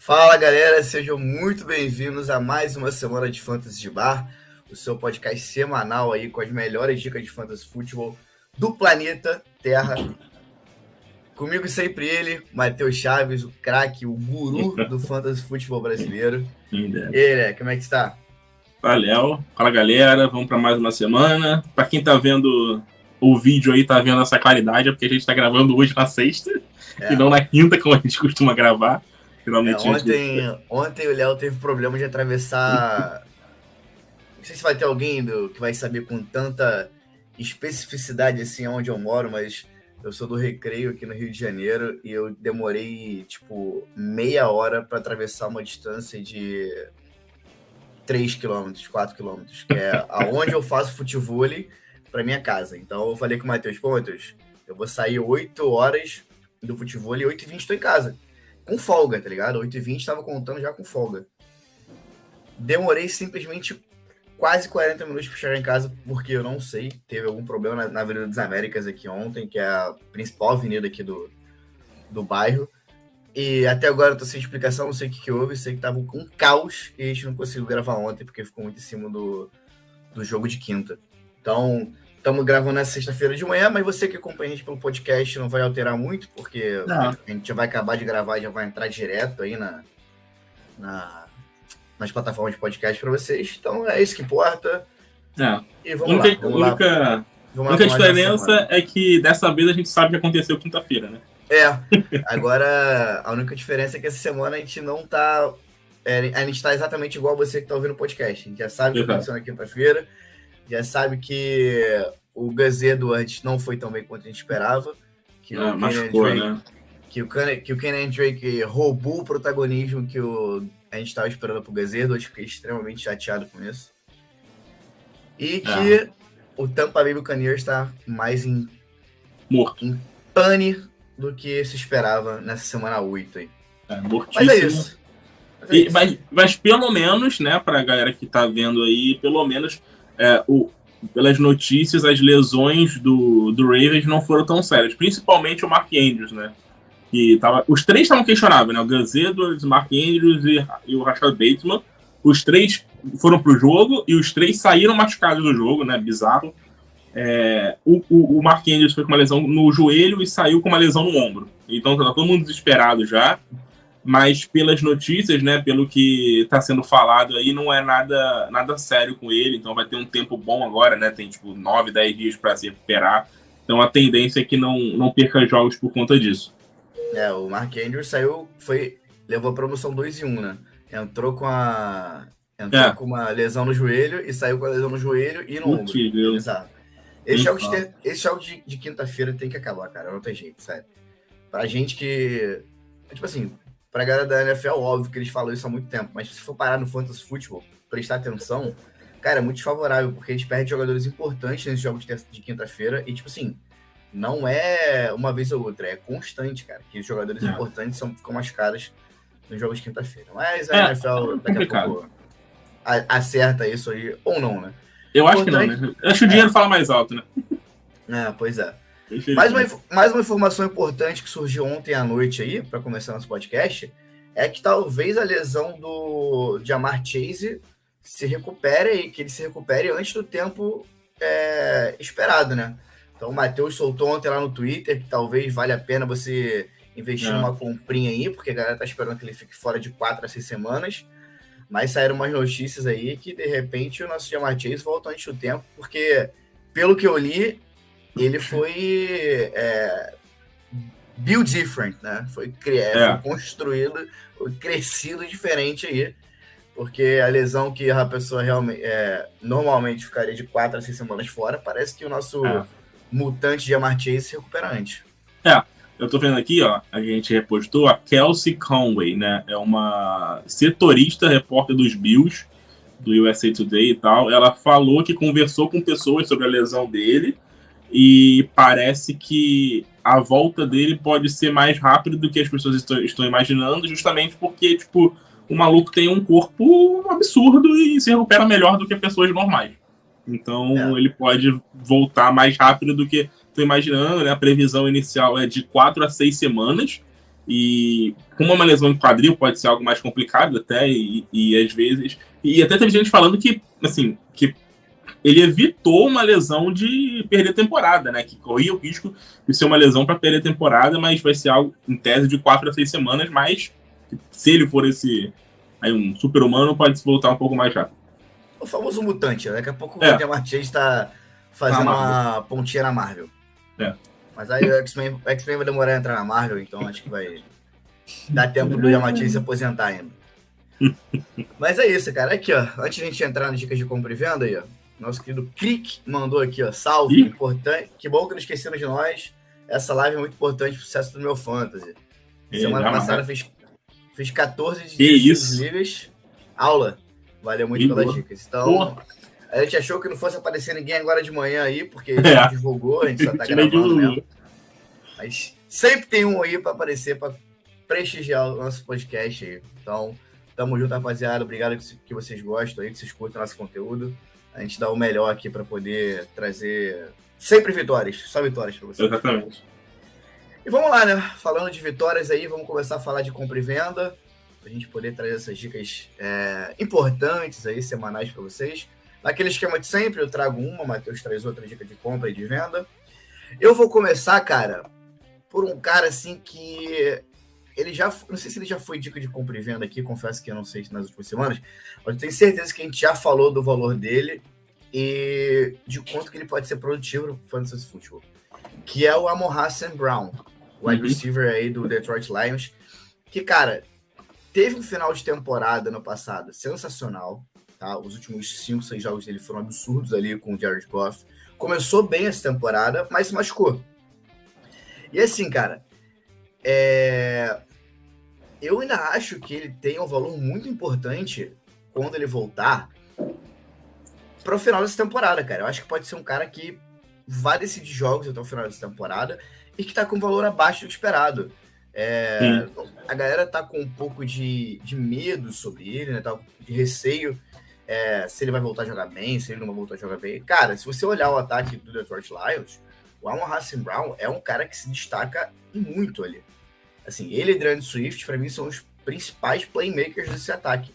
Fala galera, sejam muito bem-vindos a mais uma semana de Fantasy de Bar, o seu podcast semanal aí com as melhores dicas de Fantasy Futebol do planeta Terra. Comigo sempre ele, Matheus Chaves, o craque, o guru do Fantasy Futebol brasileiro. Ele, como é que está? Valeu, fala galera, vamos para mais uma semana. Para quem tá vendo o vídeo aí, tá vendo essa claridade, é porque a gente tá gravando hoje na sexta e não na quinta, como a gente costuma gravar. Ontem o Léo teve problema de atravessar. Não sei se vai ter alguém que vai saber com tanta especificidade assim onde eu moro, mas eu sou do Recreio aqui no Rio de Janeiro e eu demorei tipo meia hora para atravessar uma distância de 3 km, 4 km, que é aonde eu faço futevôlei para minha casa. Então eu falei com o Matheus, Matheus, eu vou sair 8 horas do futevôlei e 8h20 estou em casa. Com folga, tá ligado? 8h20 tava contando já com folga. Demorei simplesmente quase 40 minutos para chegar em casa, porque eu não sei, teve algum problema na Avenida das Américas aqui ontem, que é a principal avenida aqui do bairro. E até agora eu tô sem explicação, não sei o que houve, sei que tava com caos e a gente não conseguiu gravar ontem, porque ficou muito em cima do jogo de quinta. Então, estamos gravando nessa sexta-feira de manhã, mas você que acompanha a gente pelo podcast não vai alterar muito, porque a gente já vai acabar de gravar e já vai entrar direto aí nas plataformas de podcast para vocês. Então é isso que importa. E vamos lá. A única diferença é que dessa vez a gente sabe o que aconteceu quinta-feira, né? Agora a única diferença é que essa semana a gente não tá... a gente tá exatamente igual você que tá ouvindo o podcast. A gente já sabe o que aconteceu na quinta-feira. Já sabe que o Gazedo antes não foi tão bem quanto a gente esperava. Que o Kenyan Drake roubou o protagonismo que a gente estava esperando pro Gazedo. Eu fiquei extremamente chateado com isso. E que o Tampa Bay Buccaneers está mais morto em pane do que se esperava nessa semana 8 aí. Mortíssimo. Mas é isso. Mas pelo menos, né, pra galera que tá vendo aí, pelo menos pelas notícias, as lesões do Ravens não foram tão sérias. Principalmente o Mark Andrews, né? Os três estavam questionáveis, né? O Gus Edwards, o Mark Andrews e o Rashad Bateman. Os três foram pro jogo e os três saíram machucados do jogo, né? Bizarro. O Mark Andrews foi com uma lesão no joelho e saiu com uma lesão no ombro. Então tá todo mundo desesperado já. Mas pelas notícias, né, pelo que está sendo falado aí, não é nada sério com ele, então vai ter um tempo bom agora, né, tem tipo 9, 10 dias para se recuperar, então a tendência é que não perca jogos por conta disso. O Mark Andrews levou a promoção 2-1, né, entrou com uma lesão no joelho e saiu com a lesão no joelho e no ombro. Exato. Esse jogo de quinta-feira tem que acabar, cara, não tem jeito, sério. Pra gente que, tipo assim, pra galera da NFL, óbvio que eles falam isso há muito tempo, mas se for parar no Fantasy Futebol, prestar atenção, cara, é muito desfavorável, porque a gente perde jogadores importantes nesses jogos de quinta-feira, e tipo assim, não é uma vez ou outra, é constante, cara, que os jogadores importantes ficam machucados nos jogos de quinta-feira. Mas a NFL daqui a pouco acerta isso aí, ou não, né? Eu acho que não, né? Eu acho que o dinheiro fala mais alto, né? Pois é. Mais uma informação importante que surgiu ontem à noite aí, para começar nosso podcast, é que talvez a lesão do Ja'Marr Chase se recupere antes do tempo esperado, né? Então o Matheus soltou ontem lá no Twitter que talvez valha a pena você investir numa comprinha aí, porque a galera tá esperando que ele fique fora de 4 a 6 semanas, mas saíram umas notícias aí que de repente o nosso Ja'Marr Chase volta antes do tempo, porque pelo que eu li, ele foi build different, né? Foi construído, foi crescido diferente aí, porque a lesão que a pessoa realmente normalmente ficaria de 4 a 6 semanas fora, parece que o nosso mutante de Ja'Marr Chase se recupera antes. Eu tô vendo aqui, ó, a gente repostou a Kelsey Conway, né? É uma setorista, repórter dos Bills, do USA Today e tal. Ela falou que conversou com pessoas sobre a lesão dele, e parece que a volta dele pode ser mais rápida do que as pessoas estão imaginando, justamente porque, tipo, o maluco tem um corpo absurdo e se recupera melhor do que pessoas normais. Então, ele pode voltar mais rápido do que estou imaginando, né? A previsão inicial é de 4 a 6 semanas, E como uma lesão em quadril pode ser algo mais complicado até, e às vezes... E até teve gente falando que, assim, que ele evitou uma lesão de perder a temporada, né? Que corria o risco de ser uma lesão para perder a temporada, mas vai ser algo, em tese, de 4 a 6 semanas, mas se ele for aí um super-humano, pode se voltar um pouco mais rápido. O famoso mutante, né? Daqui a pouco o Walter Martins está fazendo uma pontinha na Marvel. Mas aí o X-Men vai demorar a entrar na Marvel, então acho que vai dar tempo do Yamati se aposentar ainda. Mas é isso, cara. Aqui, ó. Antes de a gente entrar nas dicas de compra e venda aí, ó. Nosso querido Crick mandou aqui, ó. Salve, importante. Que bom que não esqueceram de nós. Essa live é muito importante pro sucesso do meu fantasy. Semana passada fiz 14 de 16 ligas. Aula. Valeu muito pelas dicas. Então, a gente achou que não fosse aparecer ninguém agora de manhã aí, porque a gente divulgou, a gente só tá gravando mesmo. Mas sempre tem um aí para aparecer, para prestigiar o nosso podcast aí. Então, tamo junto, rapaziada. Obrigado que vocês gostam aí, que vocês curtem o nosso conteúdo. A gente dá o melhor aqui para poder trazer sempre vitórias, só vitórias para vocês. Exatamente. E vamos lá, né? Falando de vitórias aí, vamos começar a falar de compra e venda, para a gente poder trazer essas dicas importantes aí, semanais para vocês. Naquele esquema de sempre, eu trago uma, o Matheus traz outra dica de compra e de venda. Eu vou começar, cara, por um cara assim que ele já, não sei se ele já foi dica de compra e venda aqui, confesso que eu não sei nas últimas semanas, mas eu tenho certeza que a gente já falou do valor dele e de quanto que ele pode ser produtivo no Fantasy Football, que é o Amon-Ra St. Brown, o wide receiver aí do Detroit Lions, que, cara, teve um final de temporada no passado sensacional, tá? Os últimos 5, 6 jogos dele foram absurdos ali com o Jared Goff. Começou bem essa temporada, mas se machucou. E assim, cara, eu ainda acho que ele tem um valor muito importante quando ele voltar para o final dessa temporada, cara. Eu acho que pode ser um cara que vai decidir jogos até o final dessa temporada e que tá com um valor abaixo do esperado. A galera tá com um pouco de medo sobre ele, né? Tá de receio se ele vai voltar a jogar bem, se ele não vai voltar a jogar bem. Cara, se você olhar o ataque do Detroit Lions, o Amon-Ra St. Brown é um cara que se destaca muito ali. Assim, ele e DeAndre Swift, para mim, são os principais playmakers desse ataque.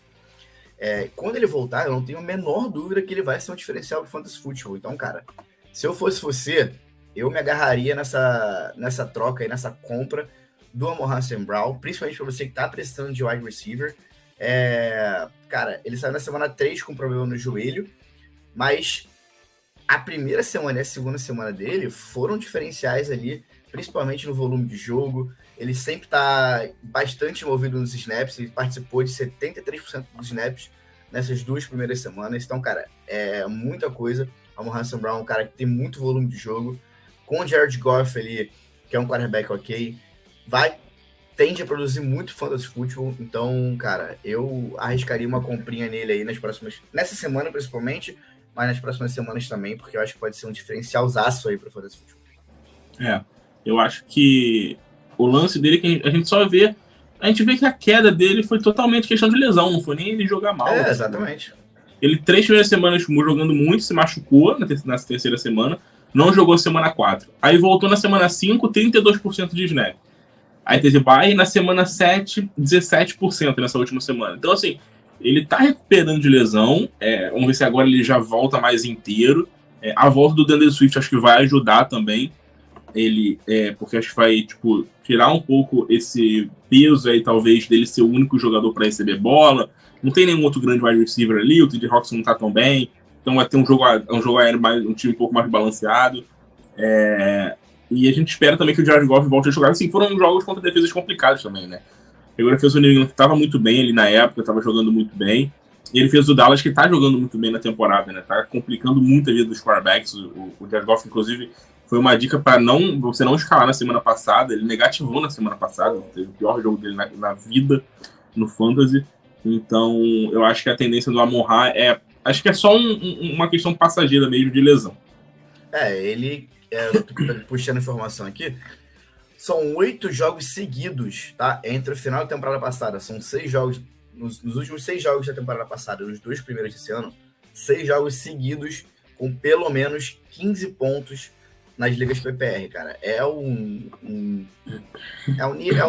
Quando ele voltar, eu não tenho a menor dúvida que ele vai ser um diferencial do Fantasy Football. Então, cara, se eu fosse você, eu me agarraria nessa troca aí, nessa compra do Amon-Ra St. Brown, principalmente para você que tá precisando de wide receiver. Cara, ele saiu na semana 3 com problema no joelho, mas a primeira semana e a segunda semana dele foram diferenciais ali, principalmente no volume de jogo. Ele sempre tá bastante envolvido nos snaps, ele participou de 73% dos snaps nessas 2 primeiras semanas. Então, cara, é muita coisa. O Amon-Ra St. Brown é um cara que tem muito volume de jogo. Com o Jared Goff ali, que é um quarterback ok, tende a produzir muito fantasy football. Então, cara, eu arriscaria uma comprinha nele aí nessa semana principalmente, mas nas próximas semanas também, porque eu acho que pode ser um diferencialzaço aí para o fantasy football. Eu acho que o lance dele que a gente só vê, a gente vê que a queda dele foi totalmente questão de lesão, não foi nem ele jogar mal. Exatamente. Ele 3 primeiras semanas jogando muito, se machucou na terceira semana, não jogou semana 4. Aí voltou na semana 5, 32% de snap. Aí teve bye, na semana 7, 17% nessa última semana. Então, assim, ele tá recuperando de lesão. Vamos ver se agora ele já volta mais inteiro. A volta do DeAndre Swift acho que vai ajudar também. Porque acho que vai, tirar um pouco esse peso aí, talvez, dele ser o único jogador para receber bola. Não tem nenhum outro grande wide receiver ali, o TJ Hawkinson não tá tão bem. Então vai ter um jogo aéreo, um time um pouco mais balanceado. E a gente espera também que o Jared Goff volte a jogar. Assim, foram jogos contra defesas complicados também, né? Agora fez o New England, que estava muito bem ali na época, estava jogando muito bem. E ele fez o Dallas, que está jogando muito bem na temporada, né? Tá complicando muito a vida dos quarterbacks. O Jared Goff, inclusive, foi uma dica para você não escalar na semana passada. Ele negativou na semana passada, teve o pior jogo dele na vida no Fantasy. Então, eu acho que a tendência do Amon-Ra acho que é só uma questão passageira mesmo de lesão. Ele, puxando informação aqui, são 8 jogos seguidos, tá? Entre o final da temporada passada, são 6 jogos, nos últimos 6 jogos da temporada passada, nos 2 primeiros desse ano, 6 jogos seguidos com pelo menos 15 pontos nas ligas PPR, cara. É um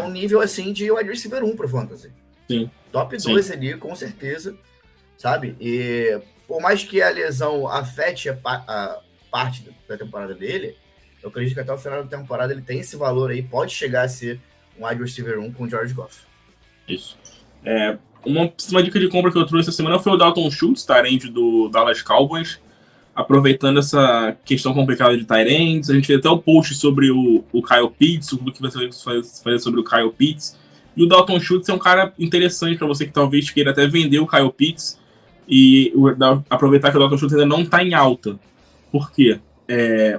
nível, assim, de wide receiver 1 pro Fantasy. Sim. Top 2 ali, com certeza, sabe? E por mais que a lesão afete a parte da temporada dele, eu acredito que até o final da temporada ele tem esse valor aí, pode chegar a ser um wide receiver 1 com o George Goff. Isso. Uma dica de compra que eu trouxe essa semana foi o Dalton Schultz, tight end do Dallas Cowboys. Aproveitando essa questão complicada de tight ends, a gente fez até o post sobre o Kyle Pitts, o que você vai fazer sobre o Kyle Pitts. E o Dalton Schultz é um cara interessante para você que talvez queira até vender o Kyle Pitts e aproveitar que o Dalton Schultz ainda não está em alta. Por quê?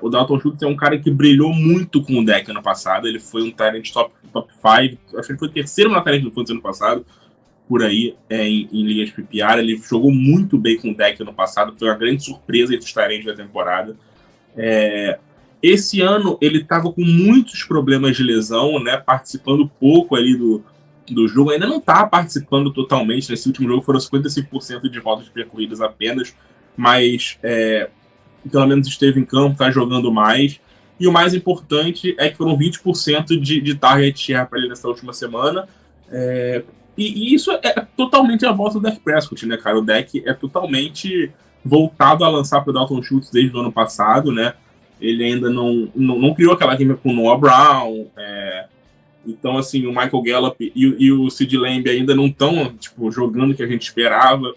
O Dalton Schultz é um cara que brilhou muito com o deck ano passado. Ele foi um tight end top 5. Acho que ele foi o terceiro na tight end do Fantasy ano passado, por aí, em ligas PPR. Ele jogou muito bem com o deck ano passado. Foi uma grande surpresa entre os tight ends da temporada. Esse ano ele estava com muitos problemas de lesão, né? Participando pouco ali do jogo. Ainda não está participando totalmente. Nesse último jogo foram 55% de voltas percorridas apenas. Mas pelo menos esteve em campo, está jogando mais. E o mais importante é que foram 20% de target share para ele nessa última semana. E isso é totalmente a volta do Dak Prescott, né, cara? O Dak é totalmente voltado a lançar para o Dalton Schultz desde o ano passado, né? Ele ainda não criou aquela química com o Noah Brown. Então, assim, o Michael Gallup e o Sid Lamb ainda não estão jogando o que a gente esperava.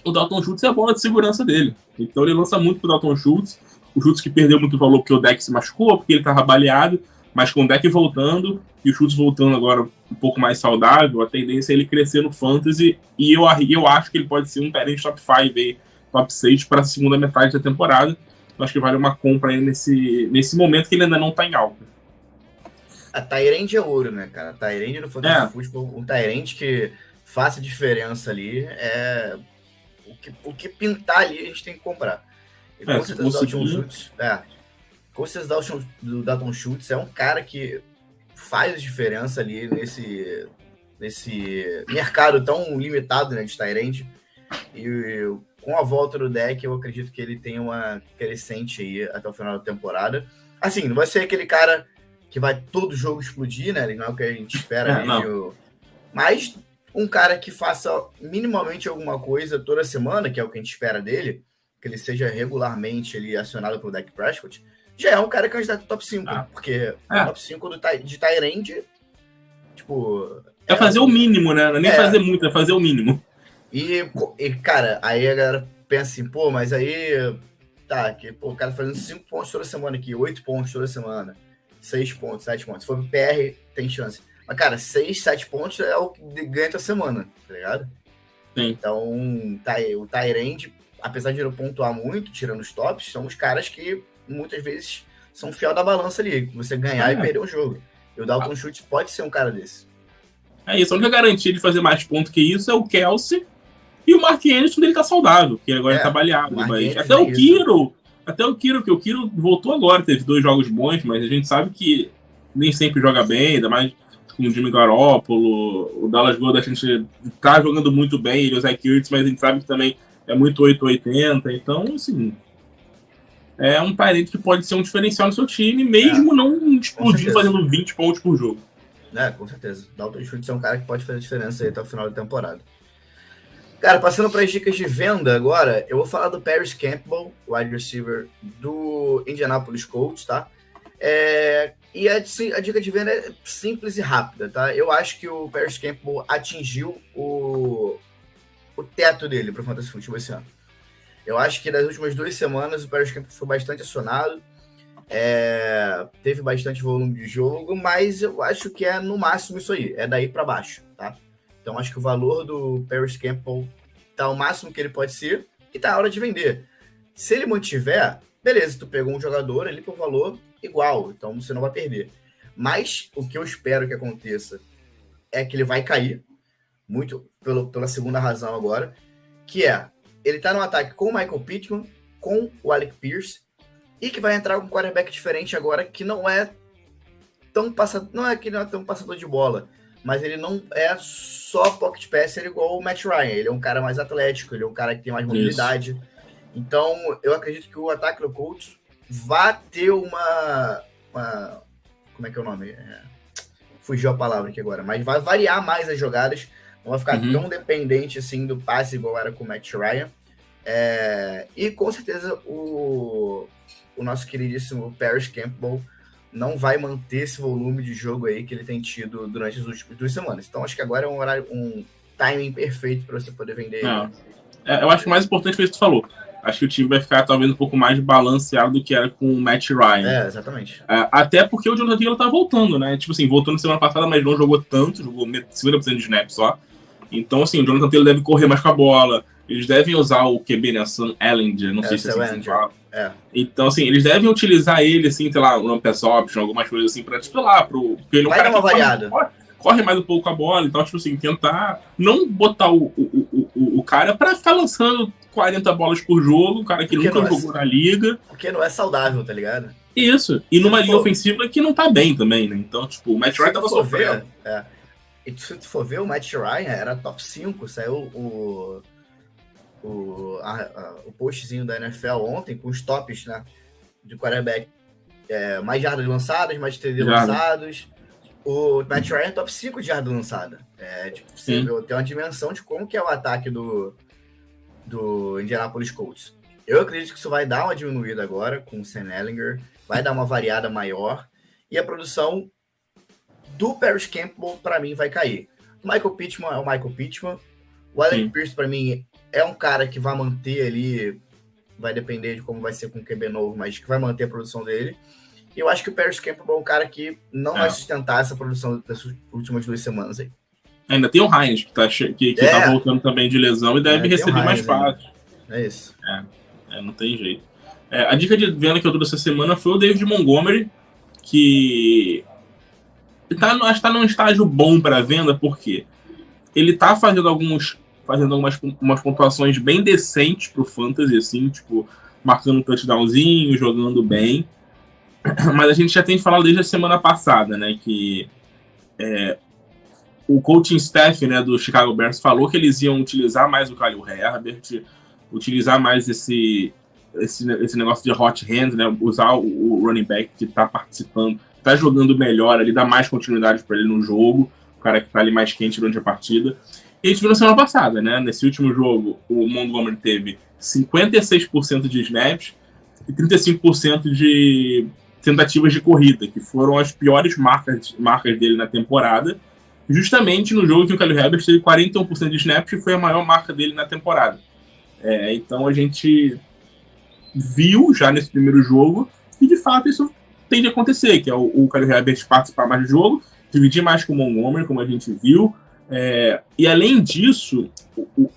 O Dalton Schultz é a bola de segurança dele. Então ele lança muito pro Dalton Schultz. O Schultz que perdeu muito valor porque o Dak se machucou, porque ele estava baleado. Mas com o Dak voltando e o Schultz voltando agora um pouco mais saudável, a tendência é ele crescer no Fantasy. E eu acho que ele pode ser um tight end top 5 aí, top 6 para a segunda metade da temporada. Eu acho que vale uma compra aí nesse momento que ele ainda não está em alta. A tight end é ouro, né, cara? A tight end no Fantasy Football, um tight end que faça diferença ali, o que pintar ali a gente tem que comprar. E com certeza o Dalton Schultz é um cara que faz diferença ali nesse mercado tão limitado, né, de tight end. E com a volta do deck, eu acredito que ele tem uma crescente aí até o final da temporada. Assim, não vai ser aquele cara que vai todo jogo explodir, né? Não é o que a gente espera. Mas um cara que faça minimamente alguma coisa toda semana, que é o que a gente espera dele, que ele seja regularmente ali acionado pelo Dak Prescott, já é um cara candidato top 5, porque top 5 de tight end, é fazer o mínimo, né? Não é nem fazer muito, é fazer o mínimo. E, cara, aí a galera pensa assim, pô, mas aí o cara fazendo 5 pontos toda semana aqui, 8 pontos toda semana, 6 pontos, 7 pontos. Se for pro PR, tem chance. Mas, cara, 6, 7 pontos é o que ganha toda semana, tá ligado? Sim. Então, o tight end, apesar de ele pontuar muito, tirando os tops, são os caras que muitas vezes são fiel da balança ali, você ganhar e perder o jogo. E o Dalton Schultz pode ser um cara desse. É isso, a única garantia de fazer mais pontos que isso é o Kelsey e o Mark Andrews quando ele tá saudável, porque agora ele tá baleado. Mas até o Kiro, que o Kiro voltou agora, teve 2 jogos bons, mas a gente sabe que nem sempre joga bem, ainda mais com o Jimmy Garoppolo, o Dallas Goedert, a gente tá jogando muito bem, ele e o Zach Ertz, mas a gente sabe que também é muito 880, então, assim, é um talento que pode ser um diferencial no seu time, mesmo não explodindo fazendo 20 pontos por jogo. Com certeza. Dalton Schultz é um cara que pode fazer diferença aí até o final da temporada. Cara, passando para as dicas de venda agora, eu vou falar do Paris Campbell, wide receiver do Indianapolis Colts, tá? E a dica de venda é simples e rápida, tá? Eu acho que o Paris Campbell atingiu o teto dele para o Fantasy Football esse ano. Eu acho que nas últimas 2 semanas o Paris Campbell foi bastante acionado, teve bastante volume de jogo, mas eu acho que é no máximo isso aí, é daí para baixo, tá? Então acho que o valor do Paris Campbell tá ao máximo que ele pode ser e tá a hora de vender. Se ele mantiver, beleza, tu pegou um jogador ali por valor igual, então você não vai perder. Mas o que eu espero que aconteça é que ele vai cair, muito pela segunda razão agora, que ele tá no ataque com o Michael Pittman, com o Alec Pierce, e que vai entrar com um quarterback diferente agora, que não é tão passador de bola, mas ele não é só pocket passer igual o Matt Ryan, ele é um cara mais atlético, ele é um cara que tem mais mobilidade. Então, eu acredito que o ataque do Colts vai ter uma como é que é o nome? Fugiu a palavra aqui agora, mas vai variar mais as jogadas, não vai ficar tão dependente assim do passe igual era com o Matt Ryan. E com certeza o nosso queridíssimo Paris Campbell não vai manter esse volume de jogo aí que ele tem tido durante as últimas 2 semanas. Então acho que agora é um timing perfeito para você poder vender ele. Eu acho que o mais importante foi isso que tu falou. Acho que o time vai ficar talvez um pouco mais balanceado do que era com o Matt Ryan. Exatamente. Até porque o Jonathan Taylor tá voltando, né? Tipo assim, voltou na semana passada, mas não jogou tanto, jogou 50% de snap só. Então, assim, o Jonathan Taylor deve correr mais com a bola. Eles devem usar o QB, né? Sam Ehlinger, não sei se é assim que fala. Então, assim, eles devem utilizar ele, assim, sei lá, um pass option, algumas coisas assim, pra, tipo, lá, porque ele é um cara que variada. Corre mais um pouco com a bola e tal, tipo assim, tentar não botar o cara pra ficar lançando 40 bolas por jogo, o cara que nunca jogou na liga. Porque não é saudável, tá ligado? Isso. E numa linha ofensiva que não tá bem também, né? Então, tipo, o Matt Ryan tava sofrendo. E se tu for ver, o Matt Ryan era top 5, saiu o postzinho da NFL ontem com os tops, né? De quarterback. Mais jardas lançadas, mais TD lançados. O Matt Ryan é top 5 de jardas lançadas. Você tem uma dimensão de como que é o ataque do Indianapolis Colts. Eu acredito que isso vai dar uma diminuída agora com o Sam Ehlinger, vai dar uma variada maior, e a produção do Paris Campbell, para mim, vai cair. O Michael Pittman é o Michael Pittman. O Alec Pierce, para mim, é um cara que vai manter ali, vai depender de como vai ser com o QB novo, mas que vai manter a produção dele. E eu acho que o Paris Campbell é um cara que não vai sustentar essa produção dessas últimas 2 semanas aí. Ainda tem o Hines, que tá voltando também de lesão e deve receber mais fácil. É isso. Não tem jeito. A dica de venda que eu dou essa semana foi o David Montgomery, que acho que tá num estágio bom para venda, porque ele tá fazendo umas pontuações bem decentes pro Fantasy, assim, tipo, marcando um touchdownzinho, jogando bem. Mas a gente já tem falado desde a semana passada, né, que o coaching staff, né, do Chicago Bears falou que eles iam utilizar mais o Khalil Herbert, utilizar mais esse negócio de hot hand, né, usar o running back que tá participando, tá jogando melhor ali, dar mais continuidade para ele no jogo, o cara que tá ali mais quente durante a partida. E a gente viu na semana passada, né, nesse último jogo, o Montgomery teve 56% de snaps e 35% de tentativas de corrida, que foram as piores marcas dele na temporada, justamente no jogo que o Khalil Herbert teve 41% de snaps, que foi a maior marca dele na temporada. Então a gente viu já nesse primeiro jogo e de fato isso tende a acontecer, que é o Khalil Herbert participar mais do jogo, dividir mais com o Montgomery, como a gente viu, e além disso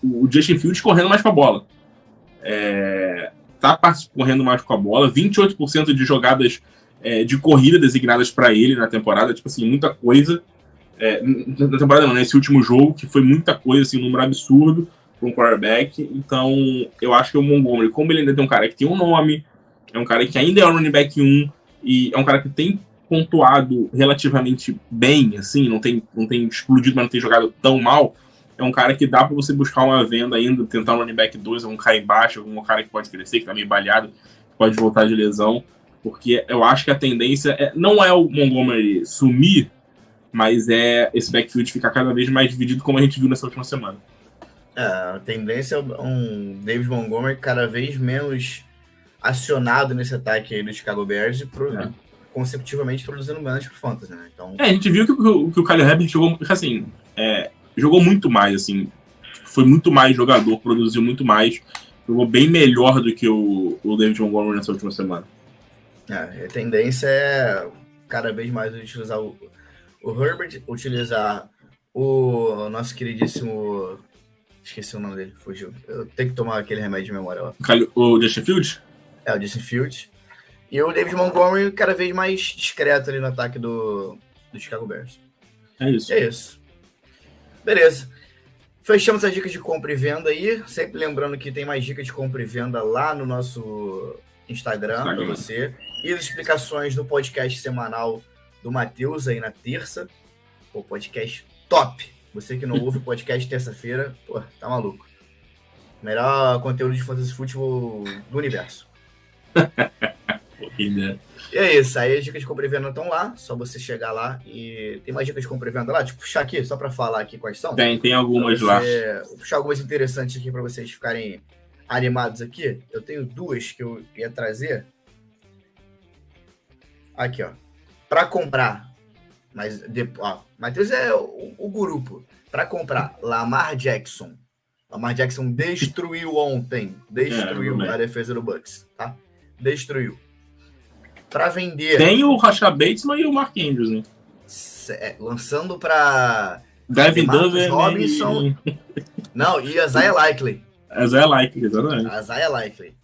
o Justin Fields correndo mais com a bola, tá correndo mais com a bola, 28% de jogadas de corrida designadas para ele na temporada, tipo assim, muita coisa. Na temporada não, nesse último jogo, que foi muita coisa, assim, um número absurdo para um quarterback. Então, eu acho que o Montgomery, como ele ainda tem um cara que tem um nome, é um cara que ainda é um running back 1, e é um cara que tem pontuado relativamente bem, assim, não tem explodido, mas não tem jogado tão mal, é um cara que dá para você buscar uma venda ainda, tentar um running back 2, algum cara embaixo, algum cara que pode crescer, que tá meio baleado, pode voltar de lesão, porque eu acho que a tendência não é o Montgomery sumir, mas esse backfield ficar cada vez mais dividido, como a gente viu nessa última semana. A tendência é um David Montgomery cada vez menos acionado nesse ataque aí do Chicago Bears e consecutivamente produzindo menos pro Fantasy, né? Então... a gente viu que o Khalil Herbert jogou, assim, jogou muito mais, assim, foi muito mais jogador, produziu muito mais, jogou bem melhor do que o David Montgomery nessa última semana. A tendência é cada vez mais utilizar o Herbert, utilizar o nosso queridíssimo... Esqueci o nome dele, fugiu. Eu tenho que tomar aquele remédio de memória lá. O Justin Fields? O Justin Fields. E o David Montgomery cada vez mais discreto ali no ataque do Chicago Bears. É isso. É isso. Beleza. Fechamos as dicas de compra e venda aí. Sempre lembrando que tem mais dicas de compra e venda lá no nosso Instagram para você. E as explicações do podcast semanal do Matheus aí na terça. Pô, podcast top. Você que não ouve o podcast terça-feira, pô, tá maluco. Melhor conteúdo de fantasy futebol do universo. Que ideia. E é isso, aí as dicas de compra e venda estão lá, só você chegar lá e tem mais dicas de compra e venda lá, tipo, puxar aqui, só para falar aqui quais são. Tem algumas lá. Vou puxar algumas interessantes aqui para vocês ficarem animados aqui. Eu tenho duas que eu ia trazer. Aqui, ó. Para comprar, mas Matheus é o grupo. Para comprar, Lamar Jackson. Lamar Jackson destruiu ontem. Destruiu a defesa do Bucks, tá? Destruiu. Para vender... Tem o Rashad Bateman e o Mark Andrews, né? Lançando para... Devin Duvernay Robinson. Não, e Isaiah Likely. Isaiah Likely, exatamente. Isaiah Likely.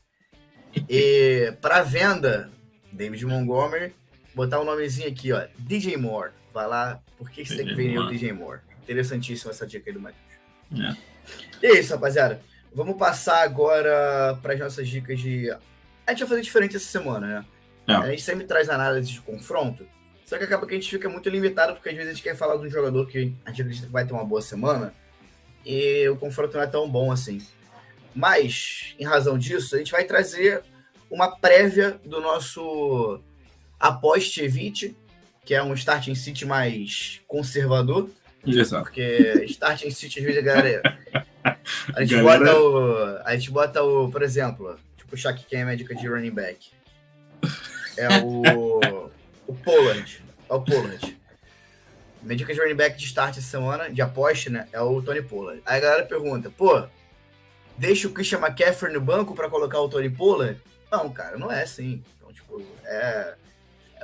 E para venda, David Montgomery, botar um nomezinho aqui, ó. DJ Moore. Vai lá, por que você tem que vender o DJ Moore? Interessantíssima essa dica aí do Matheus. E é isso, rapaziada. Vamos passar agora para as nossas dicas de... A gente vai fazer diferente essa semana, né? A gente sempre traz análise de confronto, só que acaba que a gente fica muito limitado, porque às vezes a gente quer falar de um jogador que a gente acredita que vai ter uma boa semana e o confronto não é tão bom assim. Mas, em razão disso, a gente vai trazer uma prévia do nosso Aposte Evite, que é um starting city mais conservador. Exato. Porque starting city, às vezes, a galera... A gente bota o... Por exemplo, deixa eu puxar aqui quem é a médica de running back. É o Pollard. É o Pollard. Minha dica de running back de start essa semana, de aposta, né? É o Tony Pollard. Aí a galera pergunta, deixa o Christian McCaffrey no banco pra colocar o Tony Pollard? Não, cara, não é assim. Então, tipo, é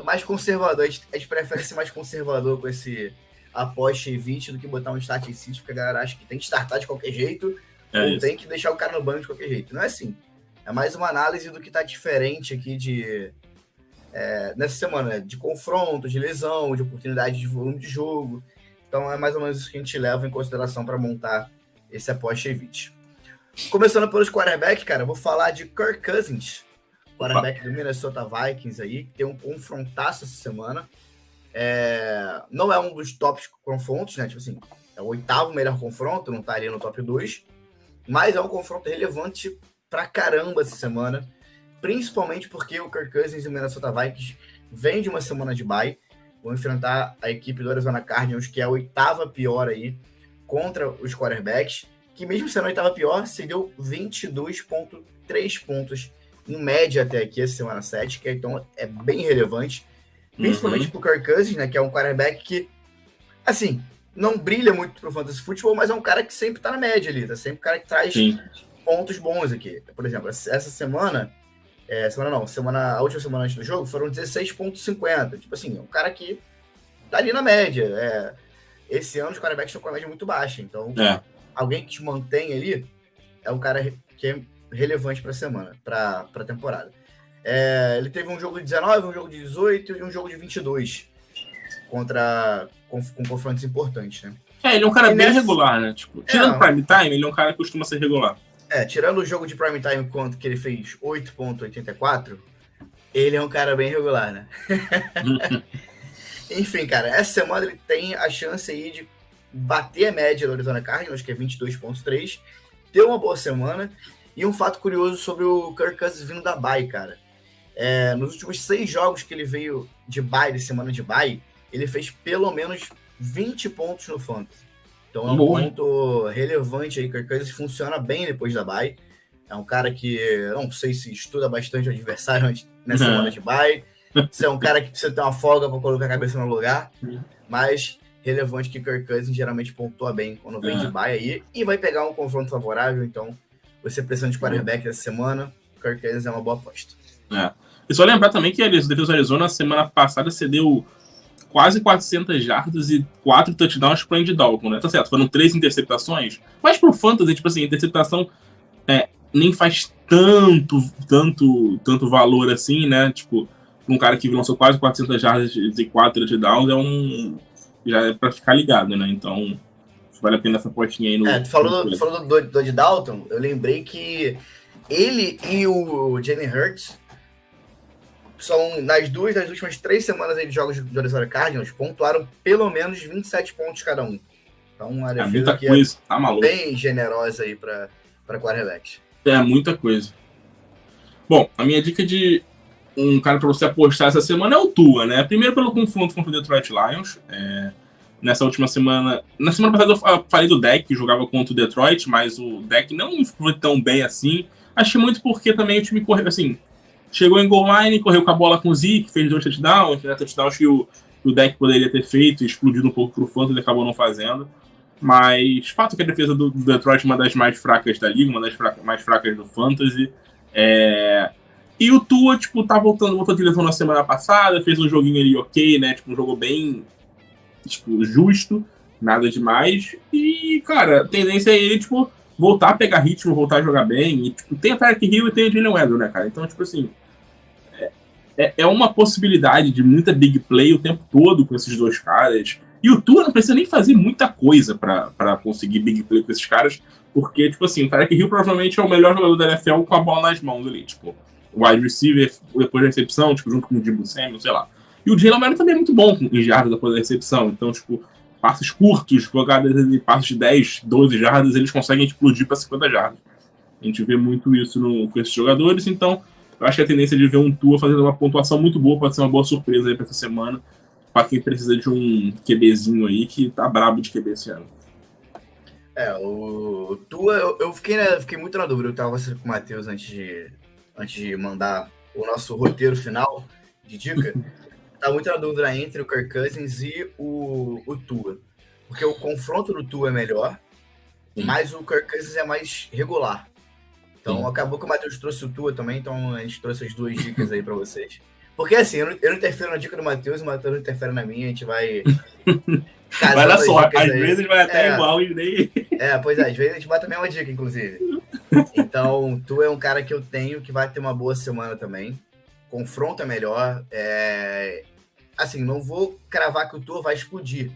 mais conservador. A gente prefere ser mais conservador com esse aposta e 20 do que botar um start em sítio, porque a galera acha que tem que startar de qualquer jeito ou tem que deixar o cara no banco de qualquer jeito. Não é assim. É mais uma análise do que tá diferente aqui nessa semana, de confronto, de lesão, de oportunidade de volume de jogo. Então é mais ou menos isso que a gente leva em consideração para montar esse aposta e 20. Começando pelos quarterback, cara, eu vou falar de Kirk Cousins, quarterback do Minnesota Vikings aí, que tem um confrontaço essa semana. Não é um dos tops confrontos, né? Tipo assim, é o 8º melhor confronto, não tá ali no top 2, mas é um confronto relevante pra caramba essa semana, principalmente porque o Kirk Cousins e o Minnesota Vikings vêm de uma semana de bye, vão enfrentar a equipe do Arizona Cardinals, que é a 8ª pior aí, contra os quarterbacks, que mesmo sendo a 8ª pior, se deu 22,3 pontos em média até aqui, essa semana 7, que então é bem relevante, principalmente pro Kirk Cousins, né, que é um quarterback que, assim, não brilha muito pro fantasy futebol, mas é um cara que sempre tá na média ali, tá sempre um cara que traz pontos bons aqui. Por exemplo, essa semana, a última semana antes do jogo, foram 16,50. Tipo assim, é um cara que tá ali na média. Esse ano os quarterbacks estão com a média muito baixa, então alguém que te mantém ali é um cara que é relevante pra semana, pra temporada. Ele teve um jogo de 19, um jogo de 18 e um jogo de 22 com confrontos importantes, né? Ele é um cara bem regular, né? Tipo, tirando prime time, ele é um cara que costuma ser regular. Tirando o jogo de prime time quanto que ele fez 8,84, ele é um cara bem regular, né? Enfim, cara, essa semana ele tem a chance aí de bater a média do Arizona Cardinals, que é 22,3, ter uma boa semana. E um fato curioso sobre o Kirk Cousins vindo da bye, cara. Nos últimos 6 jogos que ele veio de semana de bye, ele fez pelo menos 20 pontos no fantasy. Então é um ponto relevante aí. Kirk Cousins funciona bem depois da bye. É um cara que, não sei se estuda bastante o adversário nessa semana de bye. Se é um cara que precisa ter uma folga para colocar a cabeça no lugar. Mas relevante que Kirk Cousins geralmente pontua bem quando vem de bye aí. E vai pegar um confronto favorável. Então, você precisando de quarterback essa semana, Kirk Cousins é uma boa aposta. E só lembrar também que a defesa do Arizona, semana passada, cedeu quase 400 jardas e 4 touchdowns para o Andy Dalton, né? Tá certo, foram 3 interceptações, mas pro fantasy, tipo assim, interceptação nem faz tanto valor assim, né? Tipo, um cara que lançou quase 400 jardas e 4 touchdowns já é para ficar ligado, né? Então, vale a pena essa potinha aí no... Tu falou do Andy Dalton, eu lembrei que ele e o Jalen Hurts são, nas últimas 3 semanas aí de jogos do Arizona Cardinals, pontuaram pelo menos 27 pontos cada um. Então, uma defesa que bem generosa aí para quarterbacks. Muita coisa. Bom, a minha dica de um cara para você apostar essa semana é o Tua, né? Primeiro pelo confronto contra o Detroit Lions. Nessa última semana... Na semana passada eu falei do deck, que jogava contra o Detroit, mas o deck não foi tão bem assim. Acho que muito porque também o time correu, assim... Chegou em goal line, correu com a bola com o Zeke, fez 2 touchdowns, né? Touchdowns que o deck poderia ter feito, explodido um pouco pro Fantasy, ele acabou não fazendo. Mas fato que a defesa do Detroit é uma das mais fracas da liga, uma das mais fracas do Fantasy. E o Tua, tipo, voltou de lesão na semana passada, fez um joguinho ali ok, né? Tipo, um jogo bem, tipo, justo, nada demais. E, cara, a tendência é ele, tipo, voltar a pegar ritmo, voltar a jogar bem. E, tipo, tem a Tyreek Hill e tem o Jalen Waddle, né, cara? Então, tipo assim, é uma possibilidade de muita big play o tempo todo com esses dois caras. E o Tua não precisa nem fazer muita coisa pra conseguir big play com esses caras, porque, tipo assim, o Tyreek Hill provavelmente é o melhor jogador da NFL com a bola nas mãos ali, tipo, wide receiver depois da recepção, tipo, junto com o Deebo Samuel, sei lá. E o Jalen Waddle também é muito bom em jardas depois da recepção, então, tipo, passes curtos, jogadas de passes de 10, 12 jardas, eles conseguem explodir para 50 jardas. A gente vê muito isso com esses jogadores, então eu acho que a tendência de ver um Tua fazendo uma pontuação muito boa pode ser uma boa surpresa aí para essa semana, para quem precisa de um QBzinho aí que tá brabo de QB esse ano. O Tua, eu fiquei muito na dúvida. Eu tava conversando com o Matheus antes de mandar o nosso roteiro final de dica. Tava muito na dúvida entre o Kirk Cousins e o Tua. Porque o confronto do Tua é melhor, mas o Kirk Cousins é mais regular. Então acabou que o Matheus trouxe o Tua também, então a gente trouxe as 2 dicas aí pra vocês. Porque assim, eu não interfiro na dica do Matheus, o Matheus não interfere na minha, a gente vai... Vai na sorte, às vezes vai até igual e nem... Pois é, às vezes a gente bate a mesma dica, inclusive. Então, tu é um cara que eu tenho que vai ter uma boa semana também. Confronto é melhor. Assim, não vou cravar que o Tua vai explodir,